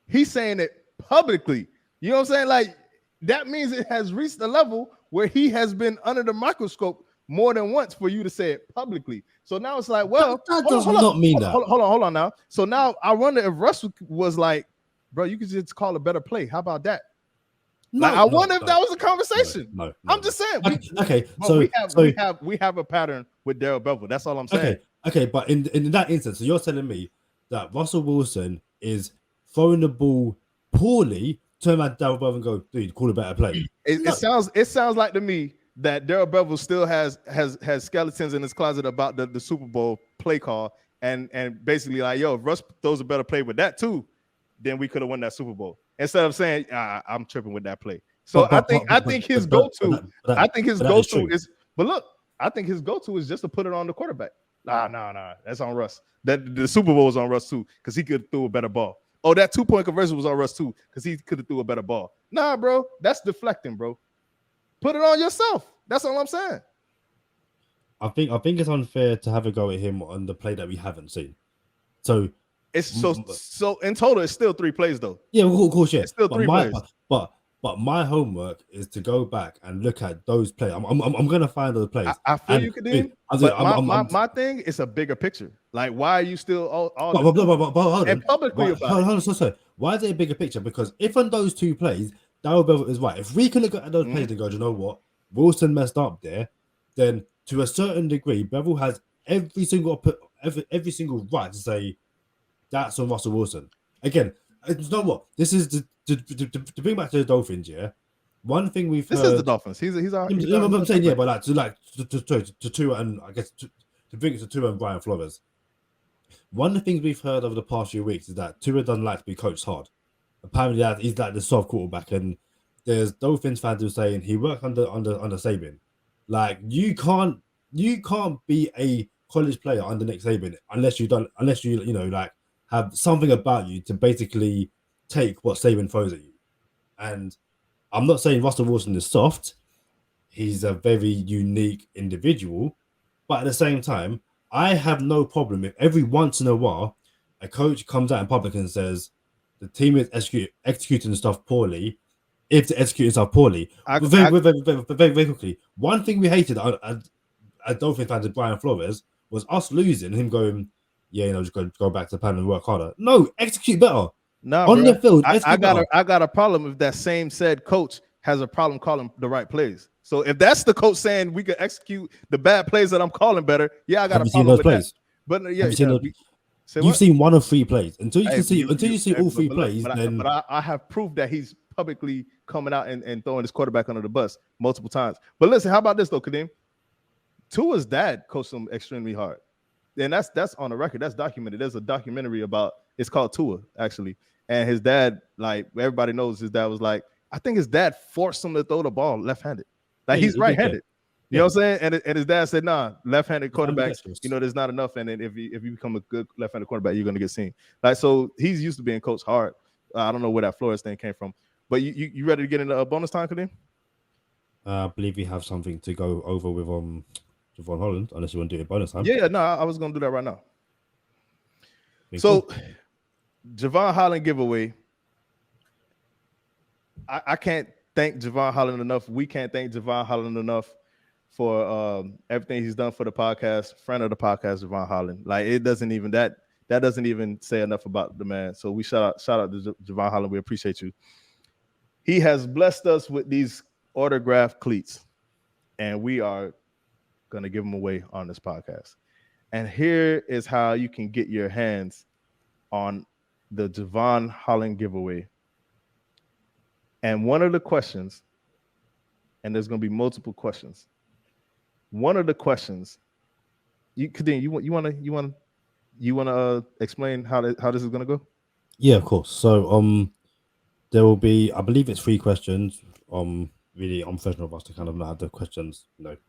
He's saying it publicly. You know what I'm saying? Like, that means it has reached a level where he has been under the microscope more than once for you to say it publicly. So now it's like, well, that does not mean that. Hold on now. So now I wonder if Russell was like, bro, you could just call a better play. How about that? I wonder if that was a conversation. No, I'm just saying. We have a pattern with Daryl Bevell. That's all I'm saying. Okay, but in that instance, so you're telling me that Russell Wilson is throwing the ball poorly, turn around to Daryl Bevell and go, dude, call a better play. It sounds like to me that Daryl Bevell still has skeletons in his closet about the Super Bowl play call, and basically like, yo, if Russ throws a better play with that too, then we could have won that Super Bowl. Instead of saying I'm tripping with that play. So I think his go-to is just to put it on the quarterback. Nah. That's on Russ. That the Super Bowl was on Russ too, because he could have threw a better ball. Oh, that 2-point conversion was on Russ too, because he could have threw a better ball. Nah, bro, that's deflecting, bro. Put it on yourself. That's all I'm saying. I think it's unfair to have a go at him on the play that we haven't seen. So it's so in total, it's still 3 plays though. Yeah, of course, yeah. It's still 3 plays. But my homework is to go back and look at those plays. I'm gonna find those plays. I feel you, Kadeem. But my thing is a bigger picture. Like, why are you still all and publicly about it? So why is it a bigger picture? Because if on those 2 plays Darrell Bevell is right. If we can look at those players and go, you know what, Wilson messed up there, then to a certain degree, Bevell has every single right to say that's on Russell Wilson. Again, you know what? This is to bring back to the Dolphins. Yeah, one thing we've heard. This is the Dolphins. He's our. I'm saying, yeah, but to Tua and I guess to bring it to Tua and Brian Flores. One of the things we've heard over the past few weeks is that Tua doesn't like to be coached hard. Apparently, that he's like the soft quarterback, and there's Dolphins fans who are saying he worked under Saban. Like you can't be a college player under Nick Saban unless you like have something about you to basically take what Saban throws at you. And I'm not saying Russell Wilson is soft. He's a very unique individual, but at the same time, I have no problem if every once in a while a coach comes out in public and says the team is executing stuff poorly. If they're executing stuff poorly, very quickly. One thing we hated as Dolphin fans of Brian Flores was us losing, him going, yeah, just go back to the plan and work harder. No, execute better. No, on the field. I got a problem if that same said coach has a problem calling the right plays. So if that's the coach saying we can execute the bad plays that I'm calling better, yeah, I got a problem with that. But yeah, you've seen one of 3 plays. Until you see all 3 plays, then I have proof that he's publicly coming out and throwing his quarterback under the bus multiple times. But listen, how about this though, Kadeem? Tua's dad coached him extremely hard. And that's on the record. That's documented. There's a documentary about it's called Tua, actually. And his dad, like everybody knows, his dad was like, I think his dad forced him to throw the ball left-handed. Like he's right-handed. You know what I'm saying? And his dad said, nah, left-handed quarterbacks, there's not enough. And then if you become a good left-handed quarterback, you're gonna get seen. Like so he's used to being coached hard. I don't know where that Flores thing came from. But you ready to get into a bonus time, Kadeem? I believe we have something to go over with Jevon Holland, unless you want to do it bonus time. Yeah, no, I was gonna do that right now. So Jevon Holland giveaway. I can't thank Jevon Holland enough. We can't thank Jevon Holland enough for everything he's done for the podcast. Friend of the podcast, Jevon Holland. Like it doesn't even that doesn't even say enough about the man. So we shout out to Jevon Holland. We appreciate you. He has blessed us with these autographed cleats, and we are gonna give them away on this podcast. And here is how you can get your hands on the Jevon Holland giveaway. And one of the questions, and there's going to be multiple questions. One of the questions, Kadeem, you want to explain how this is going to go? Yeah, of course. So there will be, I believe it's 3 questions. Really unprofessional of us to kind of not have the questions. Like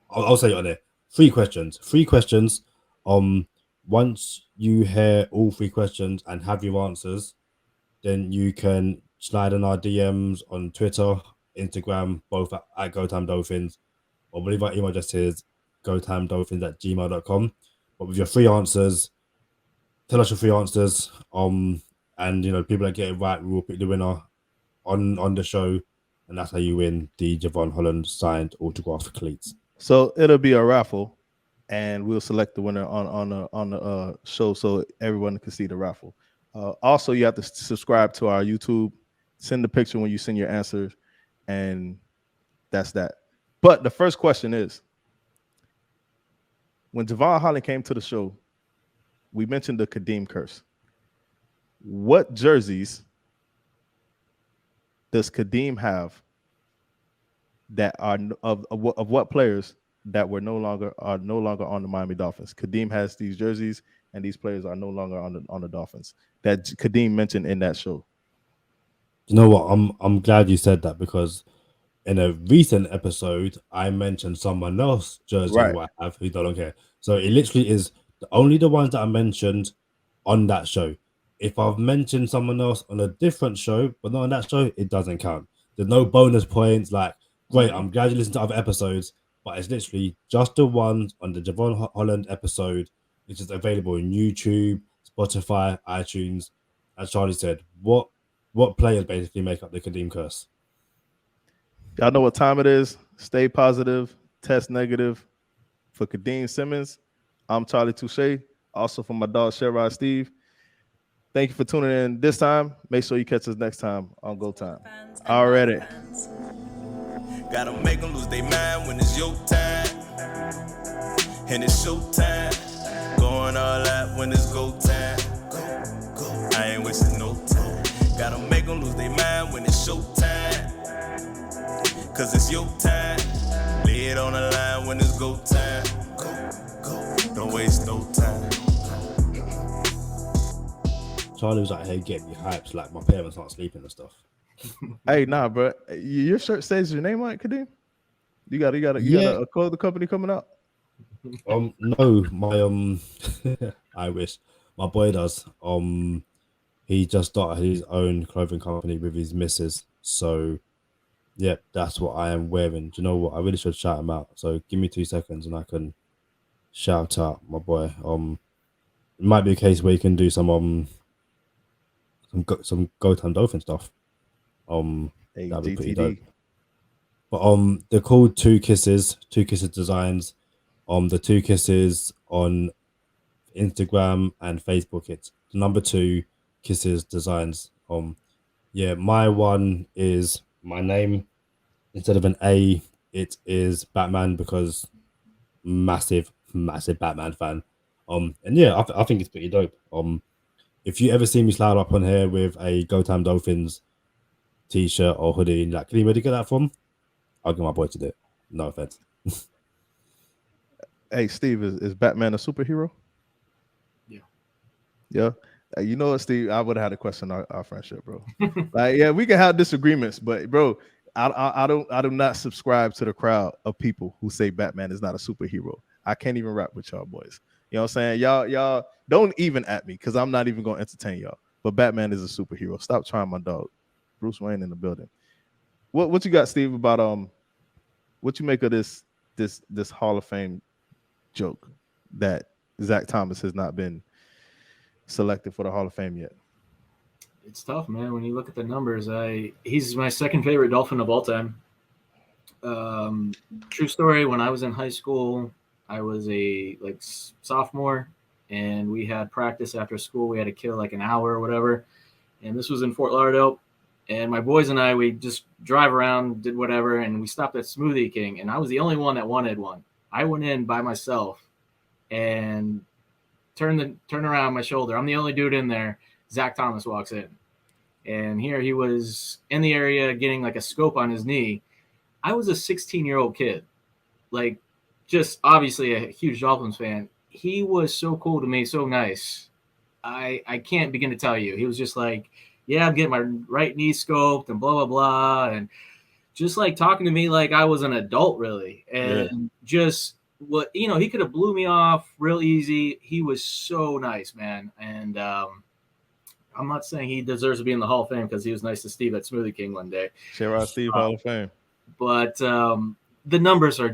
I'll say it on there. 3 questions. 3 questions. Once you hear all 3 questions and have your answers, then you can slide in our DMs on Twitter, Instagram, both at GoTime Dolphins, or I believe our email address is gotimedolphins@gmail.com. But with your 3 answers, tell us your 3 answers. And people that get it right, we will pick the winner on the show, and that's how you win the Jevon Holland signed autograph cleats. So it'll be a raffle, and we'll select the winner on the show so everyone can see the raffle. Also, you have to subscribe to our YouTube. Send the picture when you send your answers, and that's that. But the first question is, when Jevon Holland came to the show, we mentioned the Kadeem curse. What jerseys does Kadeem have that are of what players that are no longer on the Miami Dolphins? Kadeem has these jerseys, and these players are no longer on the Dolphins that Kadeem mentioned in that show. You know what? I'm glad you said that, because in a recent episode I mentioned someone else jersey who I have who don't care. So it literally is only the ones that I mentioned on that show. If I've mentioned someone else on a different show but not on that show, it doesn't count. There's no bonus points. Like, great, I'm glad you listened to other episodes, but it's literally just the ones on the Jevon Holland episode, which is available on YouTube, Spotify, iTunes. As Charlie said, what players basically make up the Kadeem curse? Y'all know what time it is. Stay positive, test negative. For Kadeem Simmons, I'm Charlie Touche. Also for my dog, ShareRide Steve. Thank you for tuning in this time. Make sure you catch us next time on Go Time. Fans and Already. by the fans. Gotta make them lose their mind when it's your time. And it's showtime. Going all out when it's go time. I ain't wasting no time. Gotta make them lose their mind when it's showtime. Cause it's your time. Lay it on the line when it's go time. Don't waste no time. Charlie was out here getting me hyped, like my parents aren't sleeping and stuff. Hey, nah, bro. Your shirt says your name on it, Kadeem? You got a clothing company coming out? No, my I wish my boy does. He just started his own clothing company with his missus. So yeah, that's what I am wearing. Do you know what? I really should shout him out. So give me 2 seconds and I can shout out my boy. It might be a case where you can do some Go Time Dolphin stuff. Hey, that'd be pretty GTD. dope. But they're called Two Kisses Designs. The Two Kisses on Instagram and Facebook. It's number 2 Kisses Designs. Yeah, my one is my name instead of an A. It is Batman because massive Batman fan. And yeah, I think it's pretty dope. If you ever see me slide up on here with a Go Time Dolphins t-shirt or hoodie, like, can you where to get that from? I'll get my boy to do it. No offense. Hey, Steve, is Batman a superhero? Yeah. Yeah. You know what, Steve? I would have had to question our friendship, bro. Like, yeah, we can have disagreements, but bro, I do not subscribe to the crowd of people who say Batman is not a superhero. I can't even rap with y'all boys. You know what I'm saying? Y'all don't even at me because I'm not even gonna entertain y'all. But Batman is a superhero. Stop trying my dog. Bruce Wayne in the building. What you got, Steve, about what you make of this Hall of Fame joke that Zach Thomas has not been selected for the Hall of Fame yet? It's tough, man. When you look at the numbers, he's my second favorite Dolphin of all time. True story. When I was in high school, I was a sophomore, and we had practice after school. We had to kill like an hour or whatever, and this was in Fort Lauderdale. And my boys and I, we just drive around, did whatever, and we stopped at Smoothie King, and I was the only one that wanted one. I went in by myself and turn around my shoulder. I'm the only dude in there. Zach Thomas walks in, and here he was in the area getting like a scope on his knee. I was a 16-year-old kid, like just obviously a huge Dolphins fan. He was so cool to me, so nice. I can't begin to tell you. He was just like, yeah, I'm getting my right knee scoped and blah, blah, blah. And just like talking to me like I was an adult, really. And just what, he could have blew me off real easy. He was so nice, man. And I'm not saying he deserves to be in the Hall of Fame because he was nice to Steve at Smoothie King one day. ShareRide Steve, Hall of Fame. But the numbers are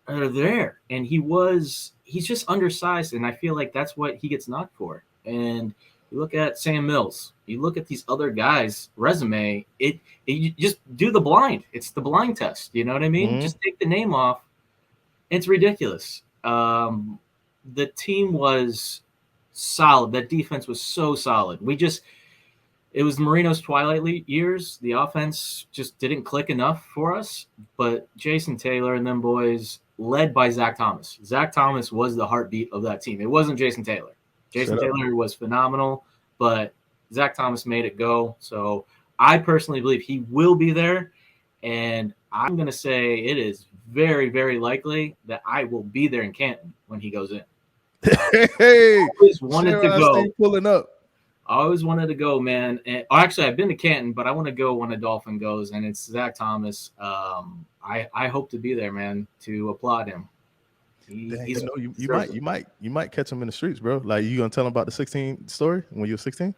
there. And he's just undersized. And I feel like that's what he gets knocked for. And you look at Sam Mills, you look at these other guys' resume, you just do the blind. It's the blind test. You know what I mean? Mm-hmm. Just take the name off. It's ridiculous. The team was solid. That defense was so solid. It was Marino's twilight years. The offense just didn't click enough for us. But Jason Taylor and them boys, led by Zach Thomas. Zach Thomas was the heartbeat of that team. It wasn't Jason Taylor. Jason Taylor was phenomenal, but Zach Thomas made it go. So I personally believe he will be there. And I'm going to say it is very, very likely that I will be there in Canton when he goes in. Hey, I always wanted to go. Steve pulling up. I always wanted to go, man. And actually, I've been to Canton, but I want to go when a Dolphin goes, and it's Zach Thomas. I hope to be there, man, to applaud him. You might catch him in the streets, bro. Like, you gonna tell him about the 16 story when you were 16?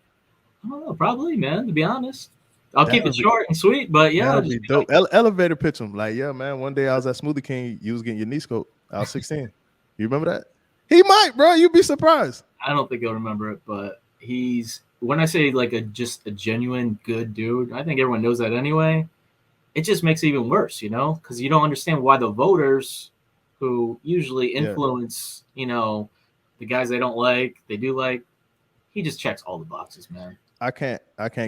I don't know, probably, man. To be honest, I'll keep it short and sweet. But yeah, that'd be dope. Elevator pitch him, like, yeah, man. One day I was at Smoothie King, you was getting your knee scope. I was 16. You remember that? He might, bro. You'd be surprised. I don't think he'll remember it, but when I say like just a genuine good dude, I think everyone knows that anyway. It just makes it even worse, because you don't understand why the voters who usually influence, the guys they don't like, they do like, He just checks all the boxes, man. I can't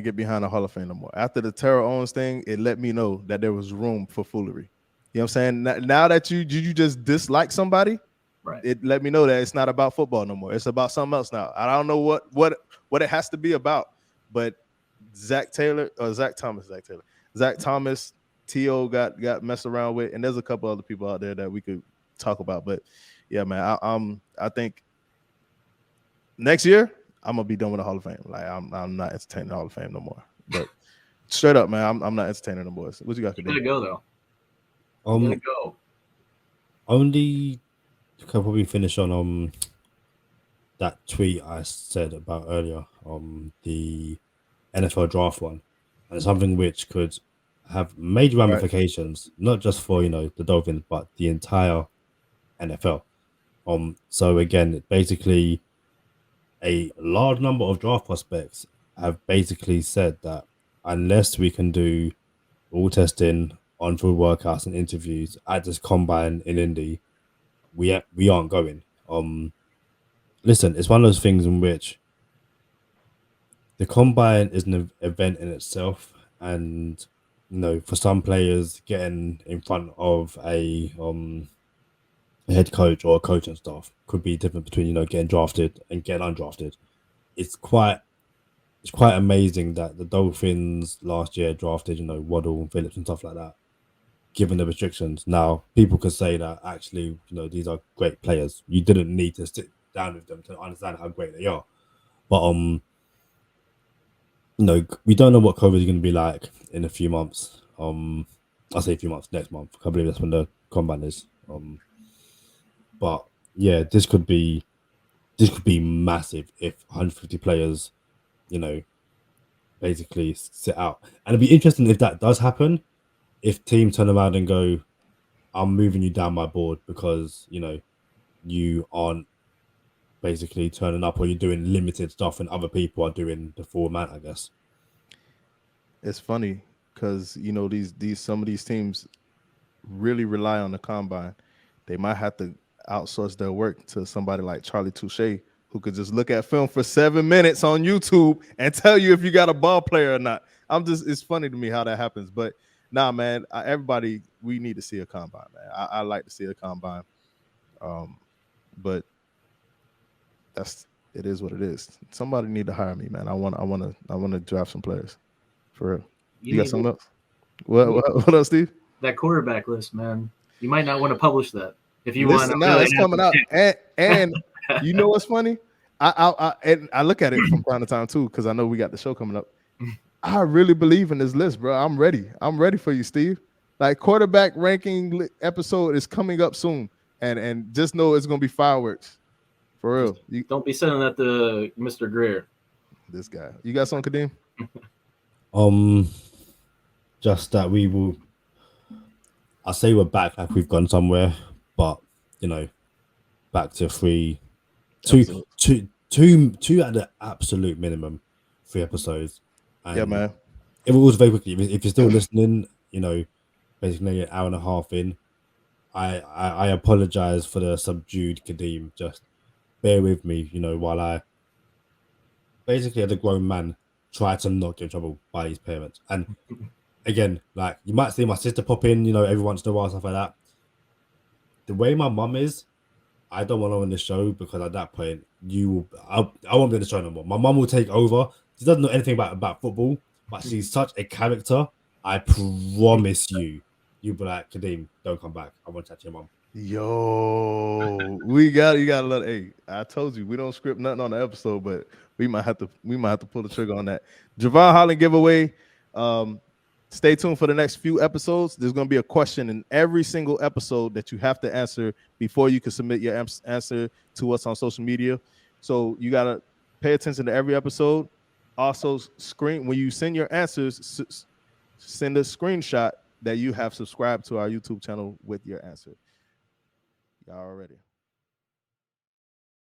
get behind the Hall of Fame no more. After the Terrell Owens thing, it let me know that there was room for foolery. You know what I'm saying? Now that you just dislike somebody, Right. it let me know that it's not about football no more. It's about something else now. I don't know what it has to be about, but Zach Thomas, T.O. got messed around with, and there's a couple other people out there that we could talk about. But yeah, man, I think next year I'm gonna be done with the Hall of Fame. Like I'm not entertaining the Hall of Fame no more. But straight up, man, I'm not entertaining them boys. What you got to do? You gotta go though. You gotta go. Only to probably finish on that tweet I said about earlier, the NFL draft one, and something which could have major ramifications, not just for the Dolphins, but the entire NFL. So again, basically, a large number of draft prospects have basically said that unless we can do all testing, on-field workouts, and interviews at this combine in Indy, we aren't going. Listen, it's one of those things in which the combine is an event in itself, and for some players, getting in front of a head coach or a coaching staff could be different between getting drafted and getting undrafted. It's quite amazing that the Dolphins last year drafted Waddle and Phillips and stuff like that, given the restrictions. Now people could say that actually these are great players. You didn't need to sit down with them to understand how great they are, but we don't know what COVID is going to be like in a few months. I'll say a few months, next month. I believe that's when the combine is. But yeah, this could be massive if 150 players, basically sit out. And it'd be interesting if that does happen, if teams turn around and go, I'm moving you down my board because, you aren't basically turning up, or you're doing limited stuff and other people are doing the full amount, I guess. It's funny because these some of these teams really rely on the combine. They might have to outsource their work to somebody like Charlie Touche, who could just look at film for 7 minutes on YouTube and tell you if you got a ball player or not. It's funny to me how that happens. But nah, man, everybody, we need to see a combine, man. I like to see a combine. But it is what it is. Somebody need to hire me, man. I want to draft some players. For real. You got something else? What else, Steve? That quarterback list, man. You might not want to publish that if you Listen, want. Now it's coming out, and you know what's funny? I look at it from time to time too, because I know we got the show coming up. I really believe in this list, bro. I'm ready. I'm ready for you, Steve. Like, quarterback ranking episode is coming up soon, and just know it's gonna be fireworks, for real. Don't be sending that to Mr. Greer. This guy. You got something, Kadeem? Just that we will. I say we're back like we've gone somewhere, but back to two at the absolute minimum, 3 episodes. And yeah, man. It was very quickly. If you're still listening, basically an hour and a half in, I apologize for the subdued Kadeem. Just bear with me, while I basically, as a grown man, try to not get in trouble by his parents. And again, like, you might see my sister pop in, every once in a while, stuff like that. The way my mum is, I don't want her on the show, because at that point, I won't be on the show no more. My mum will take over. She doesn't know anything about football, but she's such a character. I promise you'll be like, Kadeem, don't come back. I want to chat to your mum. Yo, you gotta let. Hey, I told you we don't script nothing on the episode, but we might have to pull the trigger on that. Jevon Holland giveaway. Stay tuned for the next few episodes. There's going to be a question in every single episode that you have to answer before you can submit your answer to us on social media. So you got to pay attention to every episode. Also, when you send your answers, send a screenshot that you have subscribed to our YouTube channel with your answer. Y'all ready?